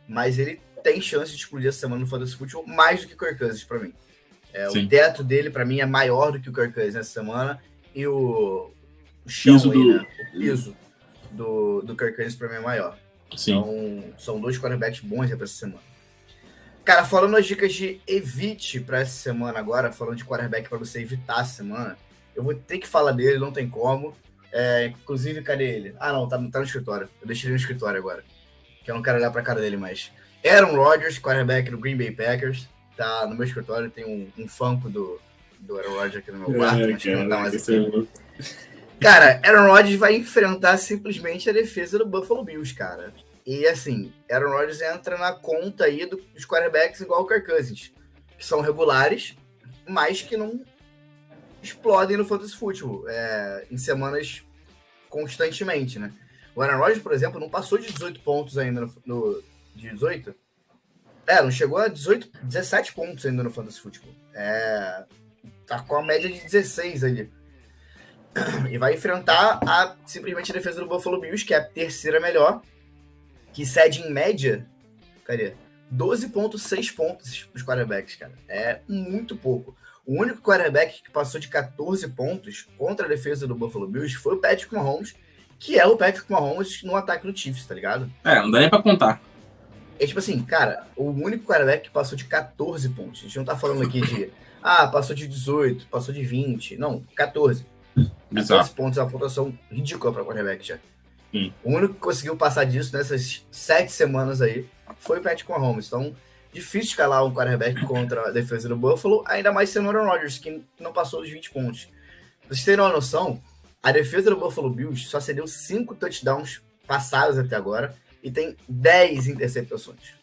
mas ele tem chance de explodir essa semana no Fantasy Football mais do que o Kirk Cousins pra mim. O teto dele, pra mim, é maior do que o Kirk Cousins nessa semana, e o chão aí, né? O piso do Kirk Cousins pra mim é maior. Sim. Então, são 2 quarterbacks bons pra essa semana. Cara, falando as dicas de evite pra essa semana agora, falando de quarterback pra você evitar a semana, eu vou ter que falar dele, não tem como. Inclusive, cadê ele? Ah, não, tá no escritório. Eu deixei ele no escritório agora, que eu não quero olhar pra cara dele mais. Aaron Rodgers, quarterback do Green Bay Packers, tá no meu escritório, tem um Funko do Aaron Rodgers aqui no meu quarto, mas que não tá mais aqui. Cara, Aaron Rodgers vai enfrentar simplesmente a defesa do Buffalo Bills, cara. E assim, Aaron Rodgers entra na conta aí dos quarterbacks igual o Kirk Cousins, que são regulares, mas que não explodem no Fantasy Football em semanas constantemente, né? O Aaron Rodgers, por exemplo, não passou de 18 pontos ainda de 18? Não chegou a 17 pontos ainda no Fantasy Football. Tá com a média de 16 ali. E vai enfrentar simplesmente a defesa do Buffalo Bills, que é a terceira melhor, que cede em média, 12,6 pontos os quarterbacks, cara. É muito pouco. O único quarterback que passou de 14 pontos contra a defesa do Buffalo Bills foi o Patrick Mahomes, que é o Patrick Mahomes no ataque do Chiefs, tá ligado? Não dá nem pra contar. Tipo assim, cara, o único quarterback que passou de 14 pontos. A gente não tá falando aqui de, passou de 18, passou de 20. Não, 14. 14 pontos é uma pontuação ridícula para quarterback já. O único que conseguiu passar disso nessas 7 semanas aí foi o Patrick Mahomes. Então, difícil escalar um quarterback contra a defesa do Buffalo, ainda mais sendo o Aaron Rodgers, que não passou dos 20 pontos. Pra vocês terem uma noção, a defesa do Buffalo Bills só cedeu 5 touchdowns passados até agora e tem 10 interceptações.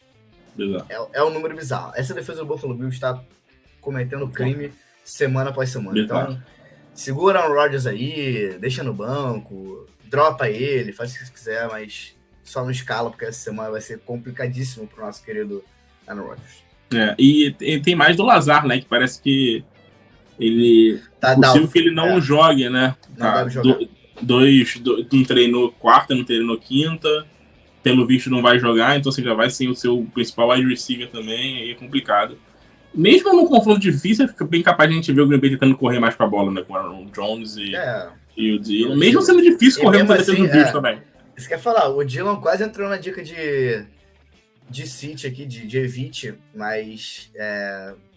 É um número bizarro. Essa defesa do Buffalo Bills está cometendo crime semana após semana. Então, segura o Rodgers aí, deixa no banco, dropa ele, faz o que você quiser, mas só não escala, porque essa semana vai ser complicadíssimo pro nosso querido Aaron Rodgers. E tem mais do Lazar, né? Que parece que ele... É possível que ele não jogue, né? Não deve jogar. Não treinou quarta, não treinou quinta. Pelo visto não vai jogar, então você já vai sem o seu principal wide receiver também, aí é complicado. Mesmo num confronto difícil, fica bem capaz de a gente ver o Green Bay tentando correr mais com a bola, né? Com o Aaron Jones e o Dillon. Mesmo sendo difícil correr com a defesa do Bills também. Isso quer falar, o Dillon quase entrou na dica de City aqui, de evite, mas,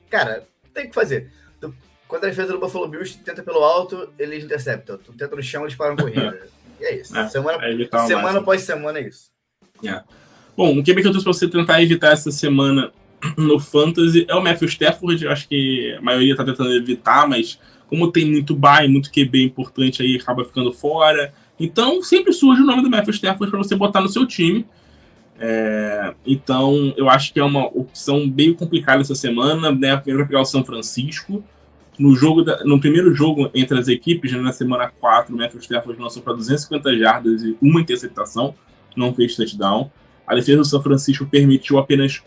cara, tem que fazer. Quando a defesa do Buffalo Bills tenta pelo alto, eles interceptam. Tu tenta no chão, eles param a corrida. E é isso. Semana após semana é isso. Bom, o QB que eu trouxe pra você tentar evitar essa semana no Fantasy é o Matthew Stafford. Eu acho que a maioria tá tentando evitar, mas como tem muito bye, muito QB importante aí, acaba ficando fora. Então, sempre surge o nome do Matthew Stafford para você botar no seu time. Então, eu acho que é uma opção bem complicada essa semana, né? Primeiro vai pegar o São Francisco. No primeiro jogo entre as equipes, né, na semana 4, o Matthew Stafford lançou para 250 jardas e uma interceptação, não fez touchdown. A defesa do São Francisco permitiu apenas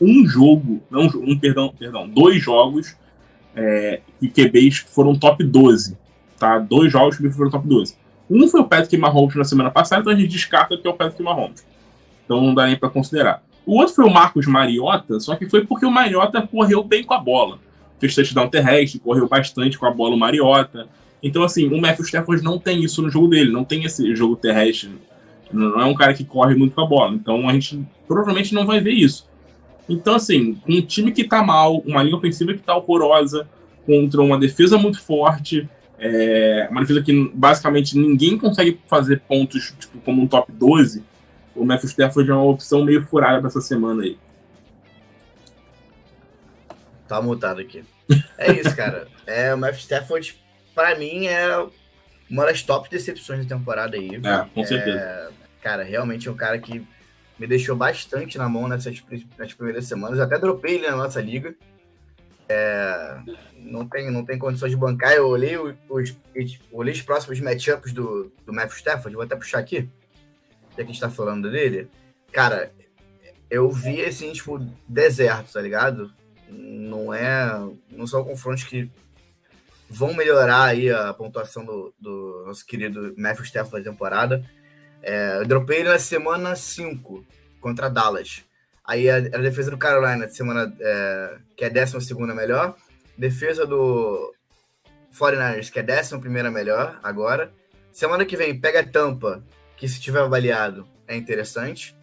dois jogos que QBs foram top 12. Tá? 2 jogos que foram top 12. Um foi o Patrick Mahomes na semana passada, então a gente descarta que é o Patrick Mahomes. Então não dá nem para considerar. O outro foi o Marcus Mariota, só que foi porque o Mariota correu bem com a bola. Fez touchdown terrestre, correu bastante com a bola o Mariota. Então, assim, o Matthew Stafford não tem isso no jogo dele, não tem esse jogo terrestre. Não é um cara que corre muito com a bola. Então, a gente provavelmente não vai ver isso. Então, assim, um time que tá mal, uma linha ofensiva que tá horrorosa, contra uma defesa muito forte, uma defesa que basicamente ninguém consegue fazer pontos tipo, como um top 12, o Matthew Stafford é uma opção meio furada pra essa semana aí. Tá mutado aqui. É isso, cara. O Matthew Stafford, pra mim, é uma das top decepções da temporada aí. Com certeza. Cara, realmente é um cara que me deixou bastante na mão nas primeiras semanas. Eu até dropei ele na nossa liga. Não tem condições de bancar. Eu olhei os próximos matchups do Matthew Stafford. Vou até puxar aqui, já que a gente tá falando dele. Cara, eu vi assim, tipo, deserto, tá ligado? Não são confrontos que vão melhorar aí a pontuação do nosso querido Matthew Stafford da temporada. Eu dropei ele na semana 5 contra Dallas. Aí a defesa do Carolina, semana, que é 12ª melhor. Defesa do 49ers, que é 11ª melhor agora. Semana que vem pega Tampa, que se tiver avaliado é interessante.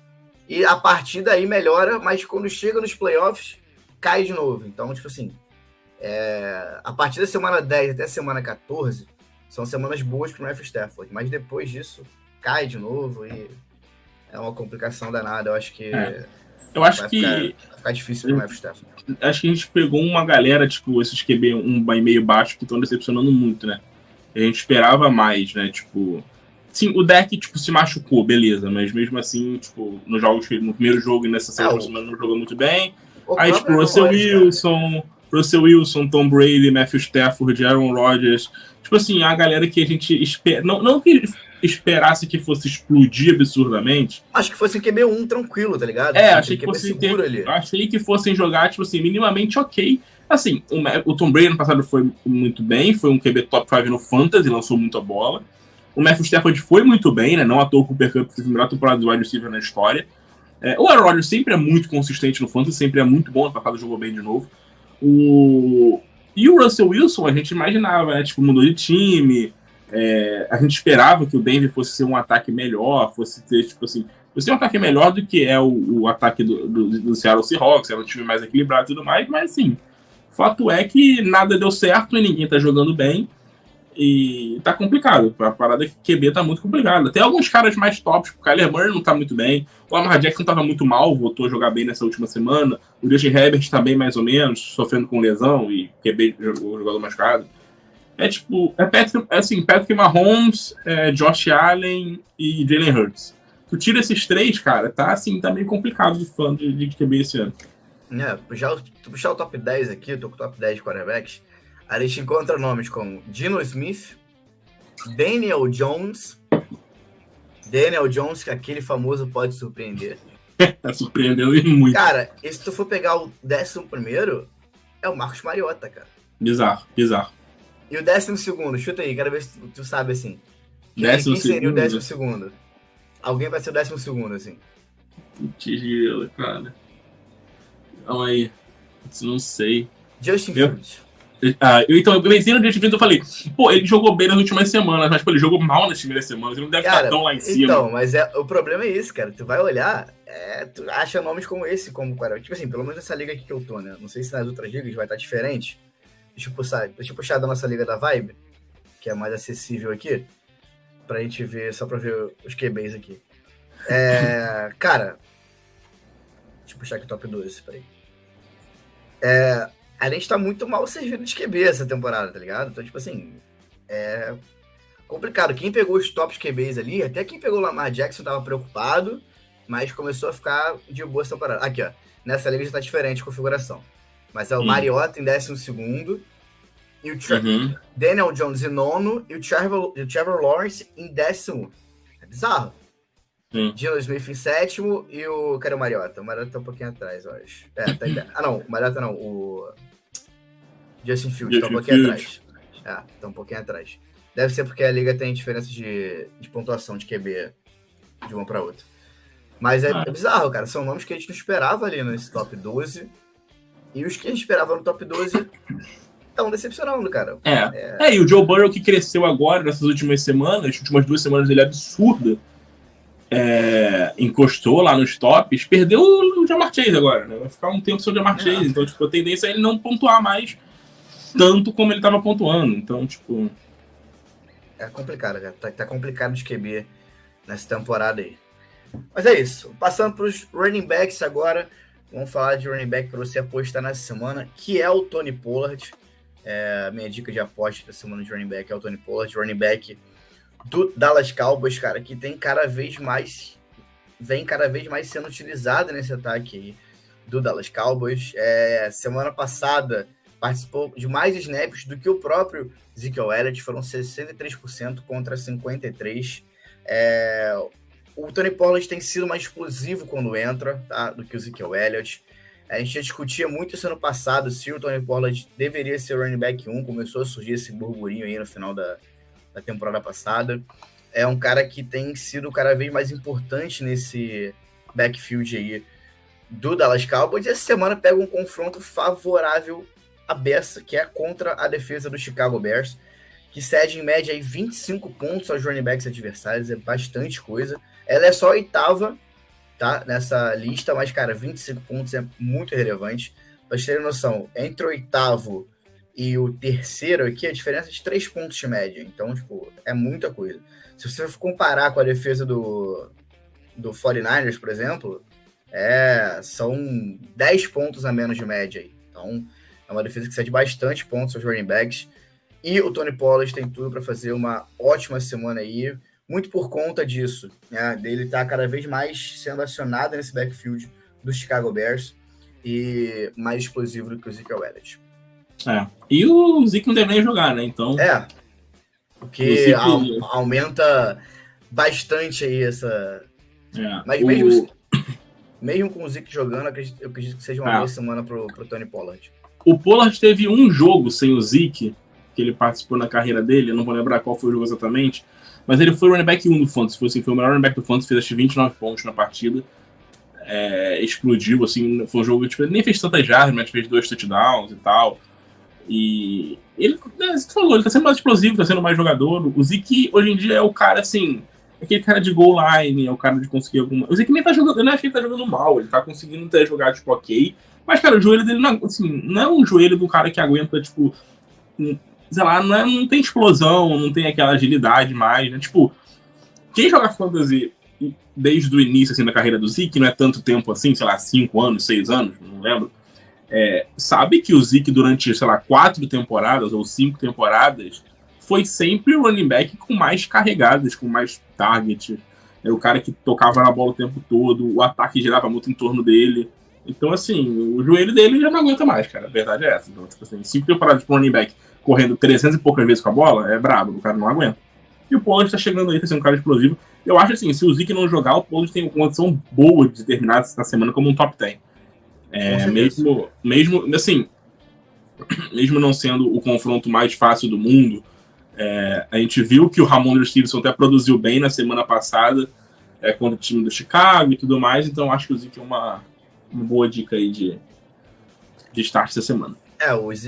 E a partir daí melhora, mas quando chega nos playoffs, cai de novo. Então, tipo assim, a partir da semana 10 até a semana 14, são semanas boas para o Matthew Stafford. Mas depois disso, cai de novo e é uma complicação danada. Eu acho que eu acho vai ficar difícil para o Matthew Stafford. Acho que a gente pegou uma galera, tipo, esses QB meio baixo que estão decepcionando muito, né? A gente esperava mais, né? Tipo, sim, o deck, tipo, se machucou, beleza, mas mesmo assim, tipo, no primeiro jogo e nessa segunda semana não jogou muito bem. Aí, tipo, Russell Wilson, Tom Brady, Matthew Stafford, Aaron Rodgers. Tipo assim, a galera que a gente espera. Não que esperasse que fosse explodir absurdamente. Acho que fosse QB1 tranquilo, tá ligado? Achei que fosse achei que fossem jogar, tipo assim, minimamente ok. Assim, o Tom Brady ano passado foi muito bem, foi um QB top 5 no Fantasy, lançou muita bola. O Matthew Stafford foi muito bem, né? Não à toa o Cooper Kupp fez a melhor temporada do wide receiver na história. O Aaron Rodgers sempre é muito consistente no Fantasy, sempre é muito bom, ano passado jogou bem de novo. E o Russell Wilson, a gente imaginava, né? Tipo, mudou de time. A gente esperava que o Denver fosse ser um ataque melhor, fosse ter, tipo assim, fosse um ataque melhor do que é o ataque do Seattle Seahawks, era um time mais equilibrado e tudo mais, mas assim, fato é que nada deu certo e ninguém tá jogando bem. E tá complicado. A parada que QB tá muito complicada. Tem alguns caras mais tops, o Kyler Murray não tá muito bem. O Lamar Jackson tava muito mal, voltou a jogar bem nessa última semana. O Justin Herbert tá bem mais ou menos, sofrendo com lesão e QB o jogador machucado. Patrick Mahomes, Josh Allen e Jalen Hurts. Tu tira esses três, cara, tá meio complicado de fã de QB esse ano. Tu puxar o top 10 aqui, eu tô com o top 10 de quarterbacks. A gente encontra nomes como Geno Smith, Daniel Jones, que aquele famoso pode surpreender. Tá surpreendendo muito. Cara, e se tu for pegar o 11º, é o Marcus Mariota, cara. Bizarro. E o 12º, chuta aí, quero ver se tu sabe assim. Quem seria o 12º? Alguém vai ser o 12º, assim. Tigela, cara. Calma aí. Não sei. Justin Fields. Eu pensei no Justin Fields, eu falei, pô, ele jogou bem nas últimas semanas, mas pô, ele jogou mal nas primeiras semanas, ele não deve estar tão lá em cima. Então, mas o problema é isso, cara. Tu vai olhar, tu acha nomes como esse, como quarterback. Tipo assim, pelo menos nessa liga aqui que eu tô, né? Não sei se nas outras ligas vai estar diferente, Deixa eu puxar da nossa liga da Vibe, que é mais acessível aqui, pra gente ver, só pra ver os QBs aqui. Cara, deixa eu puxar aqui o top 12, peraí. A gente tá muito mal servido de QB essa temporada, tá ligado? Então, tipo assim, é complicado. Quem pegou os tops QBs ali, até quem pegou o Lamar Jackson tava preocupado, mas começou a ficar de boa essa temporada. Aqui, ó, nessa liga já tá diferente a configuração. Mas é o Mariota em 12º, e o Daniel Jones em 9º, e o Trevor Lawrence em 10º. É bizarro. Geno Smith em 7º, e o... Cadê o Mariota? O Mariota tá um pouquinho atrás, eu acho. O Mariota não, o Justin Fields tá um pouquinho atrás. Tá um pouquinho atrás. Deve ser porque a liga tem diferença de pontuação de QB de uma para outra. Mas é bizarro, cara. São nomes que a gente não esperava ali nesse top 12. E os que a gente esperava no top 12 estão decepcionando, cara. E o Joe Burrow, que cresceu agora, nessas últimas semanas, as últimas 2 semanas dele é absurda. Encostou lá nos tops, perdeu o Ja'Marr Chase agora, né? Vai ficar um tempo sem o Ja'Marr Chase. Então, tipo, a tendência é ele não pontuar mais tanto como ele estava pontuando. Então, tipo... É complicado, cara. Tá complicado de QB nessa temporada aí. Mas é isso. Passando para os running backs agora. Vamos falar de running back para você apostar nessa semana, que é o Tony Pollard. A minha dica de aposta para semana de running back é o Tony Pollard, running back do Dallas Cowboys, cara, que vem cada vez mais sendo utilizado nesse ataque aí do Dallas Cowboys. Semana passada participou de mais snaps do que o próprio Ezekiel Elliott, foram 63% contra 53%. O Tony Pollard tem sido mais explosivo quando entra, tá, do que o Ezekiel Elliott. A gente já discutia muito isso ano passado, se o Tony Pollard deveria ser o running back 1, começou a surgir esse burburinho aí no final da temporada passada. É um cara que tem sido cada vez mais importante nesse backfield aí do Dallas Cowboys. E essa semana pega um confronto favorável à beça, que é contra a defesa do Chicago Bears, que cede em média aí 25 pontos aos running backs adversários, é bastante coisa. Ela é só a 8ª, tá, nessa lista, mas, cara, 25 pontos é muito relevante. Pra vocês terem noção, entre o 8º e o 3º aqui, a diferença é de 3 pontos de média. Então, tipo, é muita coisa. Se você for comparar com a defesa do 49ers, por exemplo, são 10 pontos a menos de média aí. Então, é uma defesa que cede bastante pontos aos running backs. E o Tony Pollard tem tudo para fazer uma ótima semana aí, muito por conta disso, né? Dele tá cada vez mais sendo acionado nesse backfield do Chicago Bears e mais explosivo do que o Ezekiel Elliott. E o Zeke não deve nem jogar, né? Então... porque aumenta bastante aí essa... Mas mesmo com o Zeke jogando, eu acredito que seja uma boa semana pro Tony Pollard. O Pollard teve um jogo sem o Zeke, que ele participou na carreira dele, eu não vou lembrar qual foi o jogo exatamente, mas ele foi o running back 1 do Fantasy, foi o melhor running back do Fantasy, fez acho 29 pontos na partida, explodiu, assim, foi um jogo, tipo, ele nem fez tantas jardas, mas fez 2 touchdowns e tal, e ele, você falou, ele tá sendo mais explosivo, tá sendo mais jogador. O Zeke hoje em dia é o cara, assim, aquele cara de goal line, é o cara de conseguir alguma... O Zeke nem tá jogando, eu não acho que ele tá jogando mal, ele tá conseguindo ter jogado, tipo, ok, mas, cara, o joelho dele não, assim, não é um joelho do cara que aguenta, tipo, sei lá, não tem explosão, não tem aquela agilidade mais, né? Tipo, quem joga fantasy desde o início, assim, da carreira do Zeke, não é tanto tempo assim, sei lá, 5 anos, 6 anos, não lembro, sabe que o Zeke durante, sei lá, 4 temporadas ou 5 temporadas foi sempre o running back com mais carregadas, com mais target, o cara que tocava na bola o tempo todo, o ataque girava muito em torno dele. Então, assim, o joelho dele já não aguenta mais, cara. A verdade é essa. Então, tipo assim, 5 temporadas pro running back correndo 300 e poucas vezes com a bola, é brabo, o cara não aguenta. E o Pollard tá chegando aí, tá sendo um cara explosivo. Eu acho assim, se o Zeke não jogar, o Pollard tem uma condição boa de terminar essa semana como um top 10. Mesmo, assim, mesmo não sendo o confronto mais fácil do mundo, a gente viu que o Ramondre Stevenson até produziu bem na semana passada contra o time do Chicago e tudo mais, então acho que o Zeke é uma boa dica aí de start essa semana.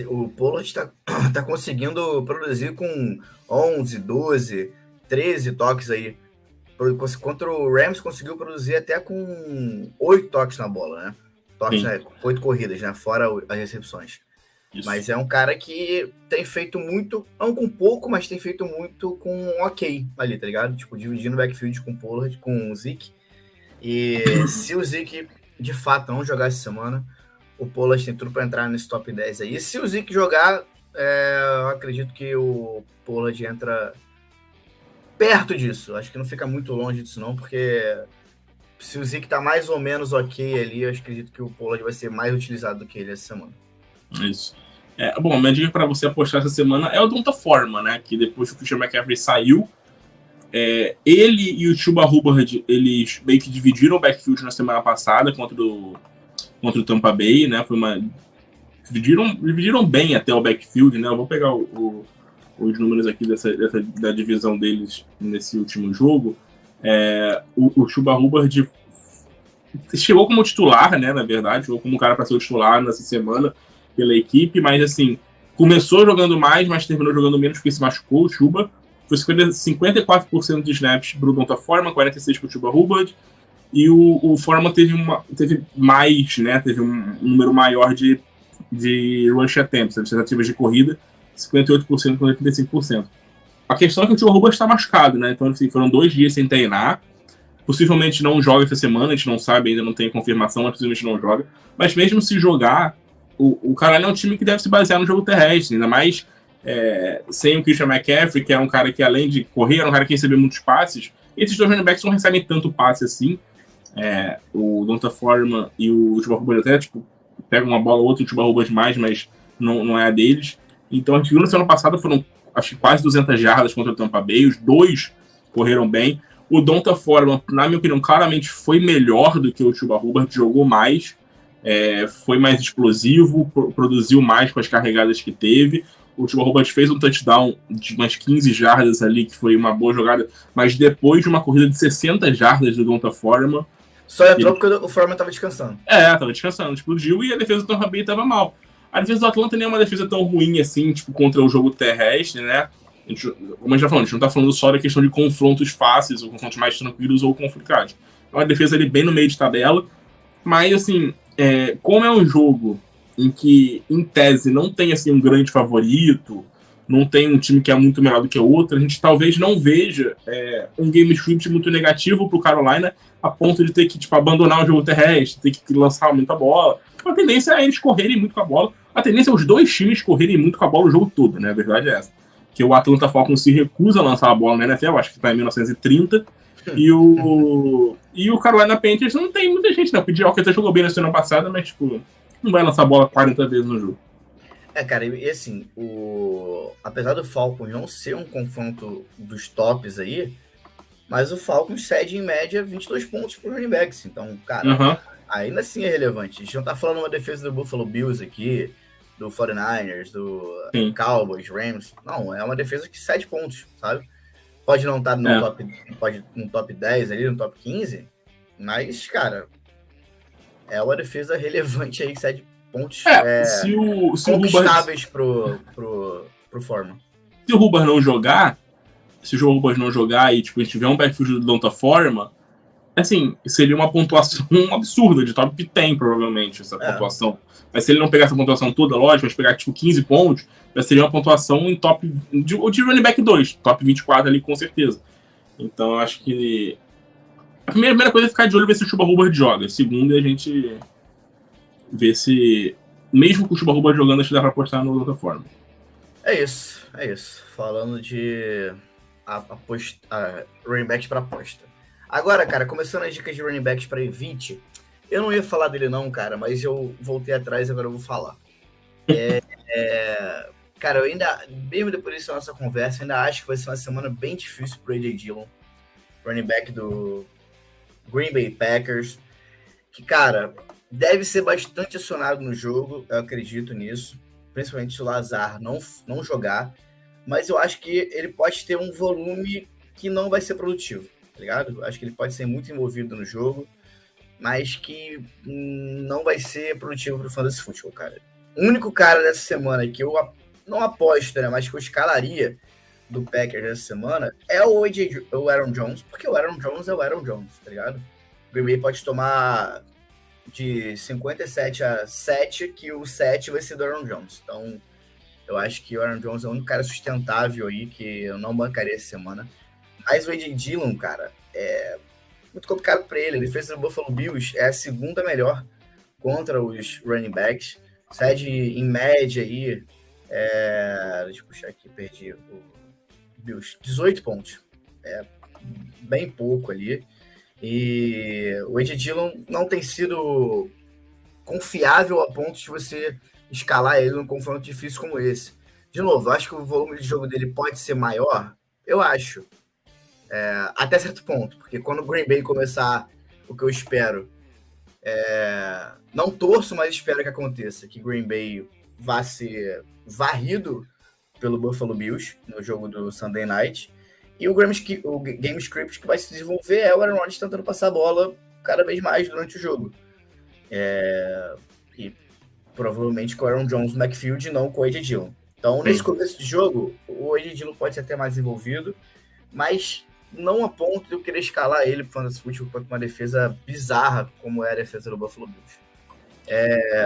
O Pollard tá conseguindo produzir com 11, 12, 13 toques aí. Contra o Rams conseguiu produzir até com 8 toques na bola, né? Toques, 8 corridas, né? Fora as recepções. Isso. Mas é um cara que tem feito muito, não com pouco, mas tem feito muito com ok ali, tá ligado? Tipo, dividindo o backfield com o Pollard, com o Zeke. E se o Zeke, de fato, não jogar essa semana, o Pollard tem tudo para entrar nesse top 10 aí. E se o Zeke jogar, eu acredito que o Pollard entra perto disso. Acho que não fica muito longe disso não, porque se o Zeke tá mais ou menos ok ali, eu acredito que o Pollard vai ser mais utilizado do que ele essa semana. Isso. Bom, minha dica para você apostar essa semana é o Donta Forma, né? Que depois que o Christian McCaffrey saiu, ele e o Chuba Hubbard, eles meio que dividiram o backfield na semana passada contra o Tampa Bay, né? Dividiram bem até o backfield, né? Eu vou pegar os números aqui da divisão deles nesse último jogo. O Chuba Hubbard chegou como titular, né? Na verdade, chegou como cara para ser o titular nessa semana pela equipe, mas assim, começou jogando mais, mas terminou jogando menos porque se machucou o Chuba. Foi 54% de snaps para o Donta Forma, 46% para o Chuba Hubbard, e o Forma teve mais, né? Teve um número maior de rush attempts, de tentativas de corrida, 58% com 85%. A questão é que o Chuba Hubbard está machucado, né? Então, assim, foram 2 dias sem treinar. Possivelmente não joga essa semana, a gente não sabe, ainda não tem confirmação, mas possivelmente não joga. Mas mesmo se jogar, o Carolina é um time que deve se basear no jogo terrestre, ainda mais sem o Christian McCaffrey, que é um cara que, além de correr, é um cara que recebe muitos passes. Esses dois running backs não recebem tanto passe assim. O Donta Foreman e o Chuba Hubbard até, tipo, pegam uma bola ou outra e o Chuba Hubbard mais, mas não é a deles. Então, a gente viu na semana passada, foram, acho que quase 200 jardas contra o Tampa Bay, os dois correram bem. O Donta Foreman, na minha opinião, claramente foi melhor do que o Chuba Hubbard, jogou mais, foi mais explosivo, produziu mais com as carregadas que teve. O Chuba Hubbard fez um touchdown de umas 15 jardas ali, que foi uma boa jogada, mas depois de uma corrida de 60 jardas do Donta Foreman. Só entrou porque o Foreman estava descansando. Estava descansando, explodiu, e a defesa do Tampa Bay estava mal. A defesa do Atlanta nem é uma defesa tão ruim assim, tipo, contra o jogo terrestre, né? Como a gente já falou, a gente não tá falando só da questão de confrontos fáceis, ou confrontos mais tranquilos ou complicados. É uma defesa ali bem no meio de tabela, mas assim, como é um jogo em que, em tese, não tem assim um grande favorito, não tem um time que é muito melhor do que o outro, a gente talvez não veja um game script muito negativo pro Carolina, a ponto de ter que, tipo, abandonar o jogo terrestre, ter que lançar muita bola. A tendência é eles correrem muito com a bola. A tendência é os dois times correrem muito com a bola o jogo todo, né? A verdade é essa. Que o Atlanta Falcons se recusa a lançar a bola na NFL, acho que tá em 1930, e o Carolina Panthers não tem muita gente, não. O P.J. Walker até jogou bem na semana passada, mas, tipo, não vai lançar a bola 40 vezes no jogo. Cara, e assim, apesar do Falcons não ser um confronto dos tops aí, mas o Falcons cede em média 22 pontos pro running backs. Então, cara, ainda assim é relevante. A gente não tá falando uma defesa do Buffalo Bills aqui, do 49ers, do Cowboys, Rams. Não, é uma defesa que cede pontos, sabe? Pode não estar no top 10 ali, no top 15, mas, cara, é uma defesa relevante aí que cede pontos conquistáveis pro Foreman. Se o Hubbard não jogar, e tipo, a gente tiver um backfield do Donta Foreman, assim, seria uma pontuação absurda, de top 10, provavelmente, essa pontuação. Mas se ele não pegar essa pontuação toda, lógico, mas pegar tipo 15 pontos, já seria uma pontuação em top de running back 2, top 24 ali, com certeza. Então, eu acho que a primeira coisa é ficar de olho e ver se o Chuba Hubbard joga. A segunda é a gente ver se, mesmo com o Chuba Hubbard jogando, acho que dá pra apostar na outra forma. É isso. Falando de running backs pra aposta. Agora, cara, começando as dicas de running backs pra Evite, eu não ia falar dele não, cara, mas eu voltei atrás e agora eu vou falar. Cara, eu ainda, mesmo depois dessa nossa conversa, ainda acho que vai ser uma semana bem difícil pro A.J. Dillon, running back do Green Bay Packers, que, cara, deve ser bastante acionado no jogo, eu acredito nisso, principalmente se o Lazar não jogar, mas eu acho que ele pode ter um volume que não vai ser produtivo, tá ligado? Acho que ele pode ser muito envolvido no jogo, mas que não vai ser produtivo pro Fantasy Football, cara. O único cara dessa semana que eu não aposto, né, mas que eu escalaria do Packers dessa semana é o Aaron Jones, porque o Aaron Jones é o Aaron Jones, tá ligado? O Green Bay pode tomar de 57-7 que o 7 vai ser do Aaron Jones. Então, eu acho que o Aaron Jones é o único cara sustentável aí que eu não bancaria essa semana. Mas o A.J. Dillon, cara, é muito complicado para ele. A defesa do Buffalo Bills é a segunda melhor contra os running backs. Cede em média aí, deixa eu puxar aqui, perdi o Bills, 18 pontos. É bem pouco ali. E o A.J. Dillon não tem sido confiável a ponto de você escalar ele num confronto difícil como esse. De novo, eu acho que o volume de jogo dele pode ser maior. Eu acho. Até certo ponto. Porque quando o Green Bay começar o que eu espero, não torço, mas espero que aconteça, que Green Bay vá ser varrido pelo Buffalo Bills no jogo do Sunday Night. E o game script que vai se desenvolver é o Aaron Rodgers tentando passar a bola cada vez mais durante o jogo. E provavelmente com o Aaron Jones no backfield e não com o A.J. Dillon. Então, nesse começo de jogo, o A.J. Dillon pode ser até mais envolvido, mas não a ponto de eu querer escalar ele para o Fantasy Football contra uma defesa bizarra como era a defesa do Buffalo Bills.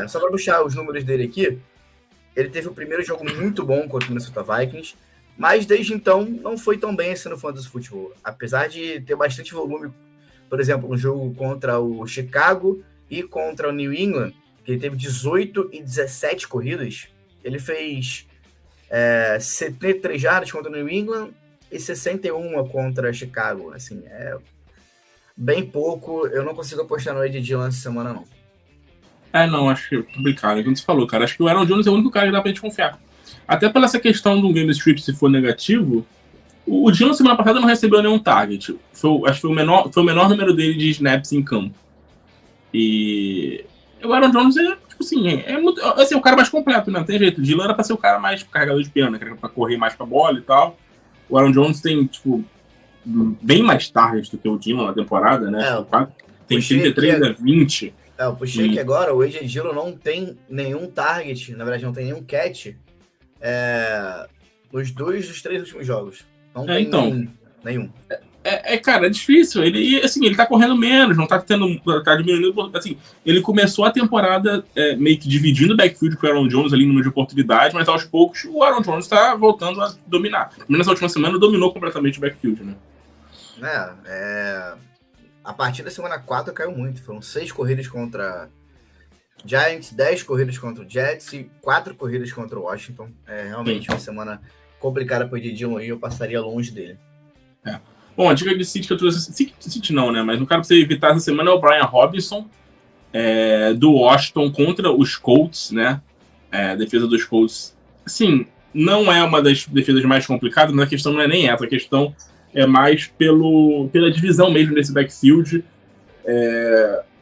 Só para puxar os números dele aqui, ele teve o primeiro jogo muito bom contra o Minnesota Vikings, mas desde então não foi tão bem assim no Fantasy Football. Apesar de ter bastante volume, por exemplo, no jogo contra o Chicago e contra o New England, que ele teve 18 e 17 corridas, ele fez 73 jardas contra o New England e 61 contra Chicago. Assim, bem pouco. Eu não consigo apostar no A.J. Dillon essa semana, não. Não, acho que é complicado. Como você falou, cara, acho que o Aaron Jones é o único cara que dá pra gente confiar. Até pela essa questão do game script, se for negativo, o Dillon semana passada não recebeu nenhum target. Acho que foi o menor número dele de snaps em campo. E o Aaron Jones tipo assim, muito, assim, o cara mais completo, né? Não tem jeito. O Dillon era pra ser o cara mais carregador de piano, né? Que era pra correr mais com a bola e tal. O Aaron Jones tem, tipo, bem mais targets do que o Dillon na temporada, né? Tem 33 a 20. Eu puxei que agora o A.J. Dillon não tem nenhum target, na verdade não tem nenhum catch nos 2 dos 3 últimos jogos. Não tem nenhum. Cara, é difícil. Ele tá correndo menos, não tá diminuindo. Assim, ele começou a temporada meio que dividindo o backfield com o Aaron Jones ali no número de oportunidade, mas aos poucos o Aaron Jones tá voltando a dominar. Nessa última semana dominou completamente o backfield, né? A partir da semana 4 caiu muito. Foram 6 corridas contra Giants, 10 corridas contra o Jets e 4 corridas contra o Washington. Realmente uma semana complicada para o A.J. Dillon e eu passaria longe dele. Bom, a dica de City que eu trouxe... City não, né? Mas um cara para você evitar essa semana é o Brian Robinson, do Washington contra os Colts, né? A defesa dos Colts, assim, não é uma das defesas mais complicadas, mas a questão não é nem essa. A questão é mais pela divisão mesmo desse backfield.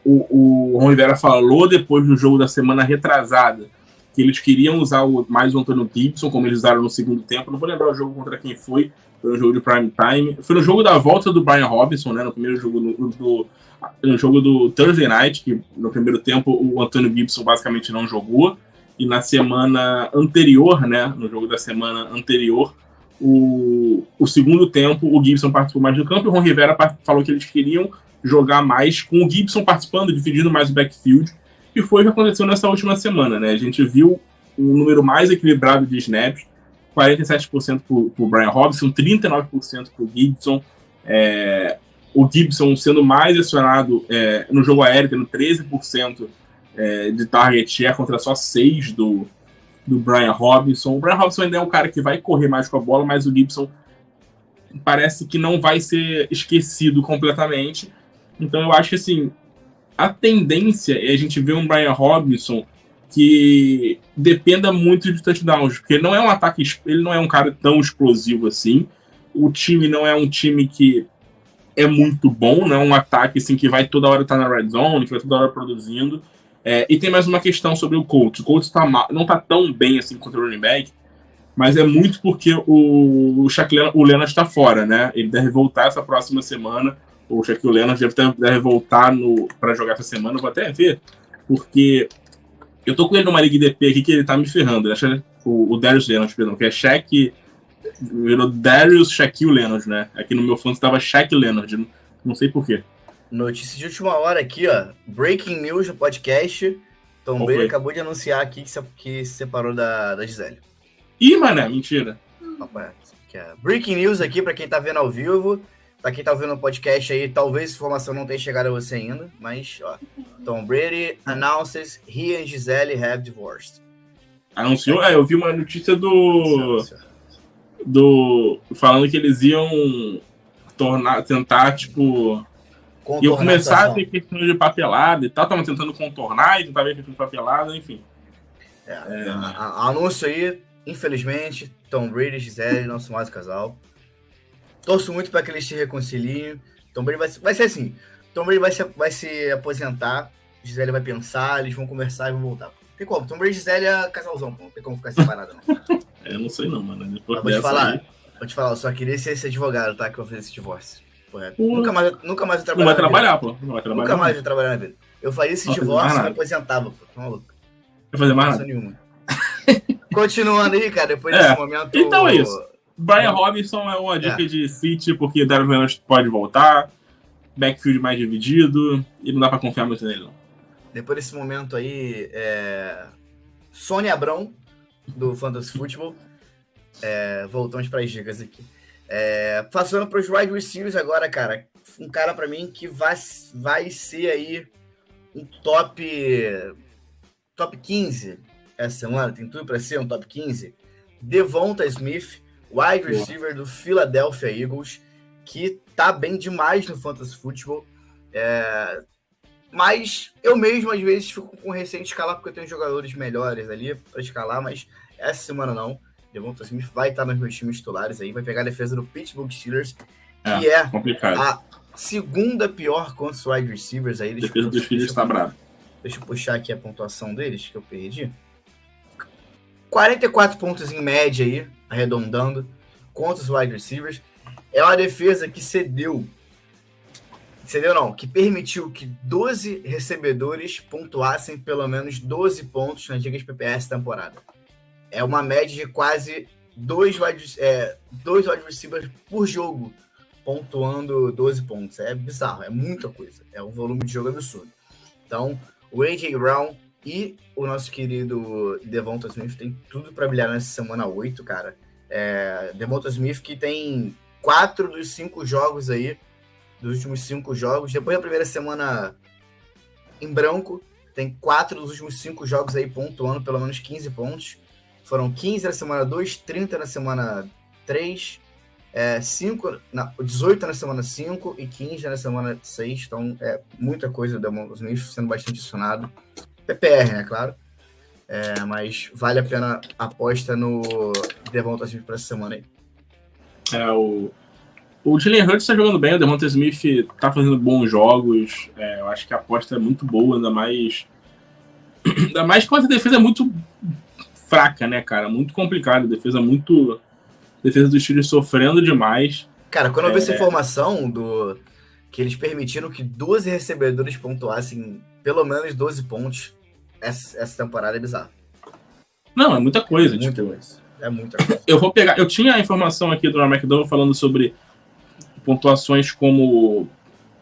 O Ron Rivera falou depois do jogo da semana retrasada que eles queriam usar mais o Antonio Gibson, como eles usaram no segundo tempo. Não vou lembrar o jogo contra quem foi no jogo de prime time. Foi no jogo da volta do Brian Robinson, né? No primeiro jogo no jogo do Thursday Night, que no primeiro tempo o Antonio Gibson basicamente não jogou. E na semana anterior, né? No jogo da semana anterior, o segundo tempo, o Gibson participou mais do campo e o Ron Rivera falou que eles queriam jogar mais com o Gibson participando, dividindo mais o backfield, e foi o que aconteceu nessa última semana, né? A gente viu um número mais equilibrado de snaps, 47% para o Brian Robinson, 39% para o Gibson, o Gibson sendo mais acionado no jogo aéreo, tendo 13% de target share contra só 6% do Brian Robinson. O Brian Robinson ainda é um cara que vai correr mais com a bola, mas o Gibson parece que não vai ser esquecido completamente. Então eu acho que assim, a tendência é a gente ver um Brian Robinson que dependa muito de touchdowns, porque ele não é um ataque, ele não é um cara tão explosivo assim. O time não é um time que é muito bom, não é um ataque assim, que vai toda hora estar na red zone, que vai toda hora produzindo. E tem mais uma questão sobre o Colts. O Colts não está tão bem assim contra o running back, mas é muito porque o Leonard está fora, né? Ele deve voltar essa próxima semana. O Shaquille Leonard deve voltar para jogar essa semana. Eu vou até ver, porque eu tô com ele numa Liga DP aqui que ele tá me ferrando. Ele acha o Darius Leonard, perdão, que é Shaq, virou Darius Shaquille Leonard, né? Aqui no meu fone estava Shaq Leonard, não sei porquê. Notícia de última hora aqui, ó. Breaking news no podcast. Tom Brady acabou de anunciar aqui que se separou da Gisele. Ih, mané, mentira. Breaking news aqui pra quem tá vendo ao vivo. Pra quem tá ouvindo no podcast aí, talvez a informação não tenha chegado a você ainda. Mas, ó. Tom Brady announces he and Gisele have divorced. Anunciou? Eu vi uma notícia falando que eles iam tentar, tipo... Iam começar a ter questão de papelada e tal. Estavam tentando contornar e tentar ver questão de papelada, enfim. Anúncio aí, infelizmente, Tom Brady e Gisele não são mais casal. Torço muito para que eles se reconciliem. Tom Brady vai ser assim. Tom Brady vai se aposentar, Gisele vai pensar, eles vão conversar e vão voltar. Tem como? Tom Brady e Gisele é casalzão, não tem como ficar separado, não. Eu não sei não, mano. Depois vou te falar, eu só queria ser esse advogado, tá? Que eu fiz esse divórcio. Nunca mais eu trabalhar. Não vai trabalhar, pô. Nunca mais eu trabalhar na vida. Eu faria esse divórcio e me aposentava, pô. Tá maluco? Não vai fazer mais nada. Nenhuma. Continuando aí, cara, depois desse momento... Então é isso. Brian Robinson é uma dica de fit, porque Darwin Williams pode voltar, backfield mais dividido, e não dá pra confiar muito nele, não. Depois desse momento aí, Sônia Abrão, do Fantasy Football, voltamos para as dicas aqui. Passando para os wide receivers agora, cara, um cara para mim que vai ser aí um top 15 essa semana, tem tudo para ser um top 15, Devonta Smith, wide receiver do Philadelphia Eagles, que tá bem demais no Fantasy Football, mas eu mesmo às vezes fico com receio de escalar porque eu tenho jogadores melhores ali para escalar, mas essa semana não. Devonta Smith vai estar nos meus times titulares aí, vai pegar a defesa do Pittsburgh Steelers, que é complicado. A segunda pior contra os wide receivers aí. A defesa dos Steelers está brava. Deixa eu puxar aqui a pontuação deles, que eu perdi. 44 pontos em média aí, arredondando, contra os wide receivers. É uma defesa que que permitiu que 12 recebedores pontuassem pelo menos 12 pontos nas ligas PPS temporada. É uma média de quase 2 wide receivers por jogo, pontuando 12 pontos. É bizarro, é muita coisa. É um volume de jogo absurdo. Então, o A.J. Brown e o nosso querido Devonta Smith tem tudo para brilhar nessa semana 8, cara. Devonta Smith que tem 4 dos 5 jogos aí, dos últimos 5 jogos. Depois da primeira semana em branco, tem 4 dos últimos 5 jogos aí pontuando pelo menos 15 pontos. Foram 15 na semana 2, 30 na semana 3, 18 na semana 5 e 15 na semana 6. Então, muita coisa. O Devonta Smith sendo bastante acionado. PPR, né, claro. Mas vale a pena a aposta no Devonta Smith para essa semana aí. O Jalen Hurts está jogando bem, o Devonta Smith está fazendo bons jogos. Eu acho que a aposta é muito boa, ainda mais que a defesa é muito fraca, né, cara? Muito complicado. Defesa dos Steelers sofrendo demais. Cara, quando eu vi essa informação que eles permitiram que 12 recebedores pontuassem pelo menos 12 pontos essa temporada, é bizarro. Não, é muita coisa. É muita coisa. Eu tinha a informação aqui do Aaron McDonald falando sobre pontuações como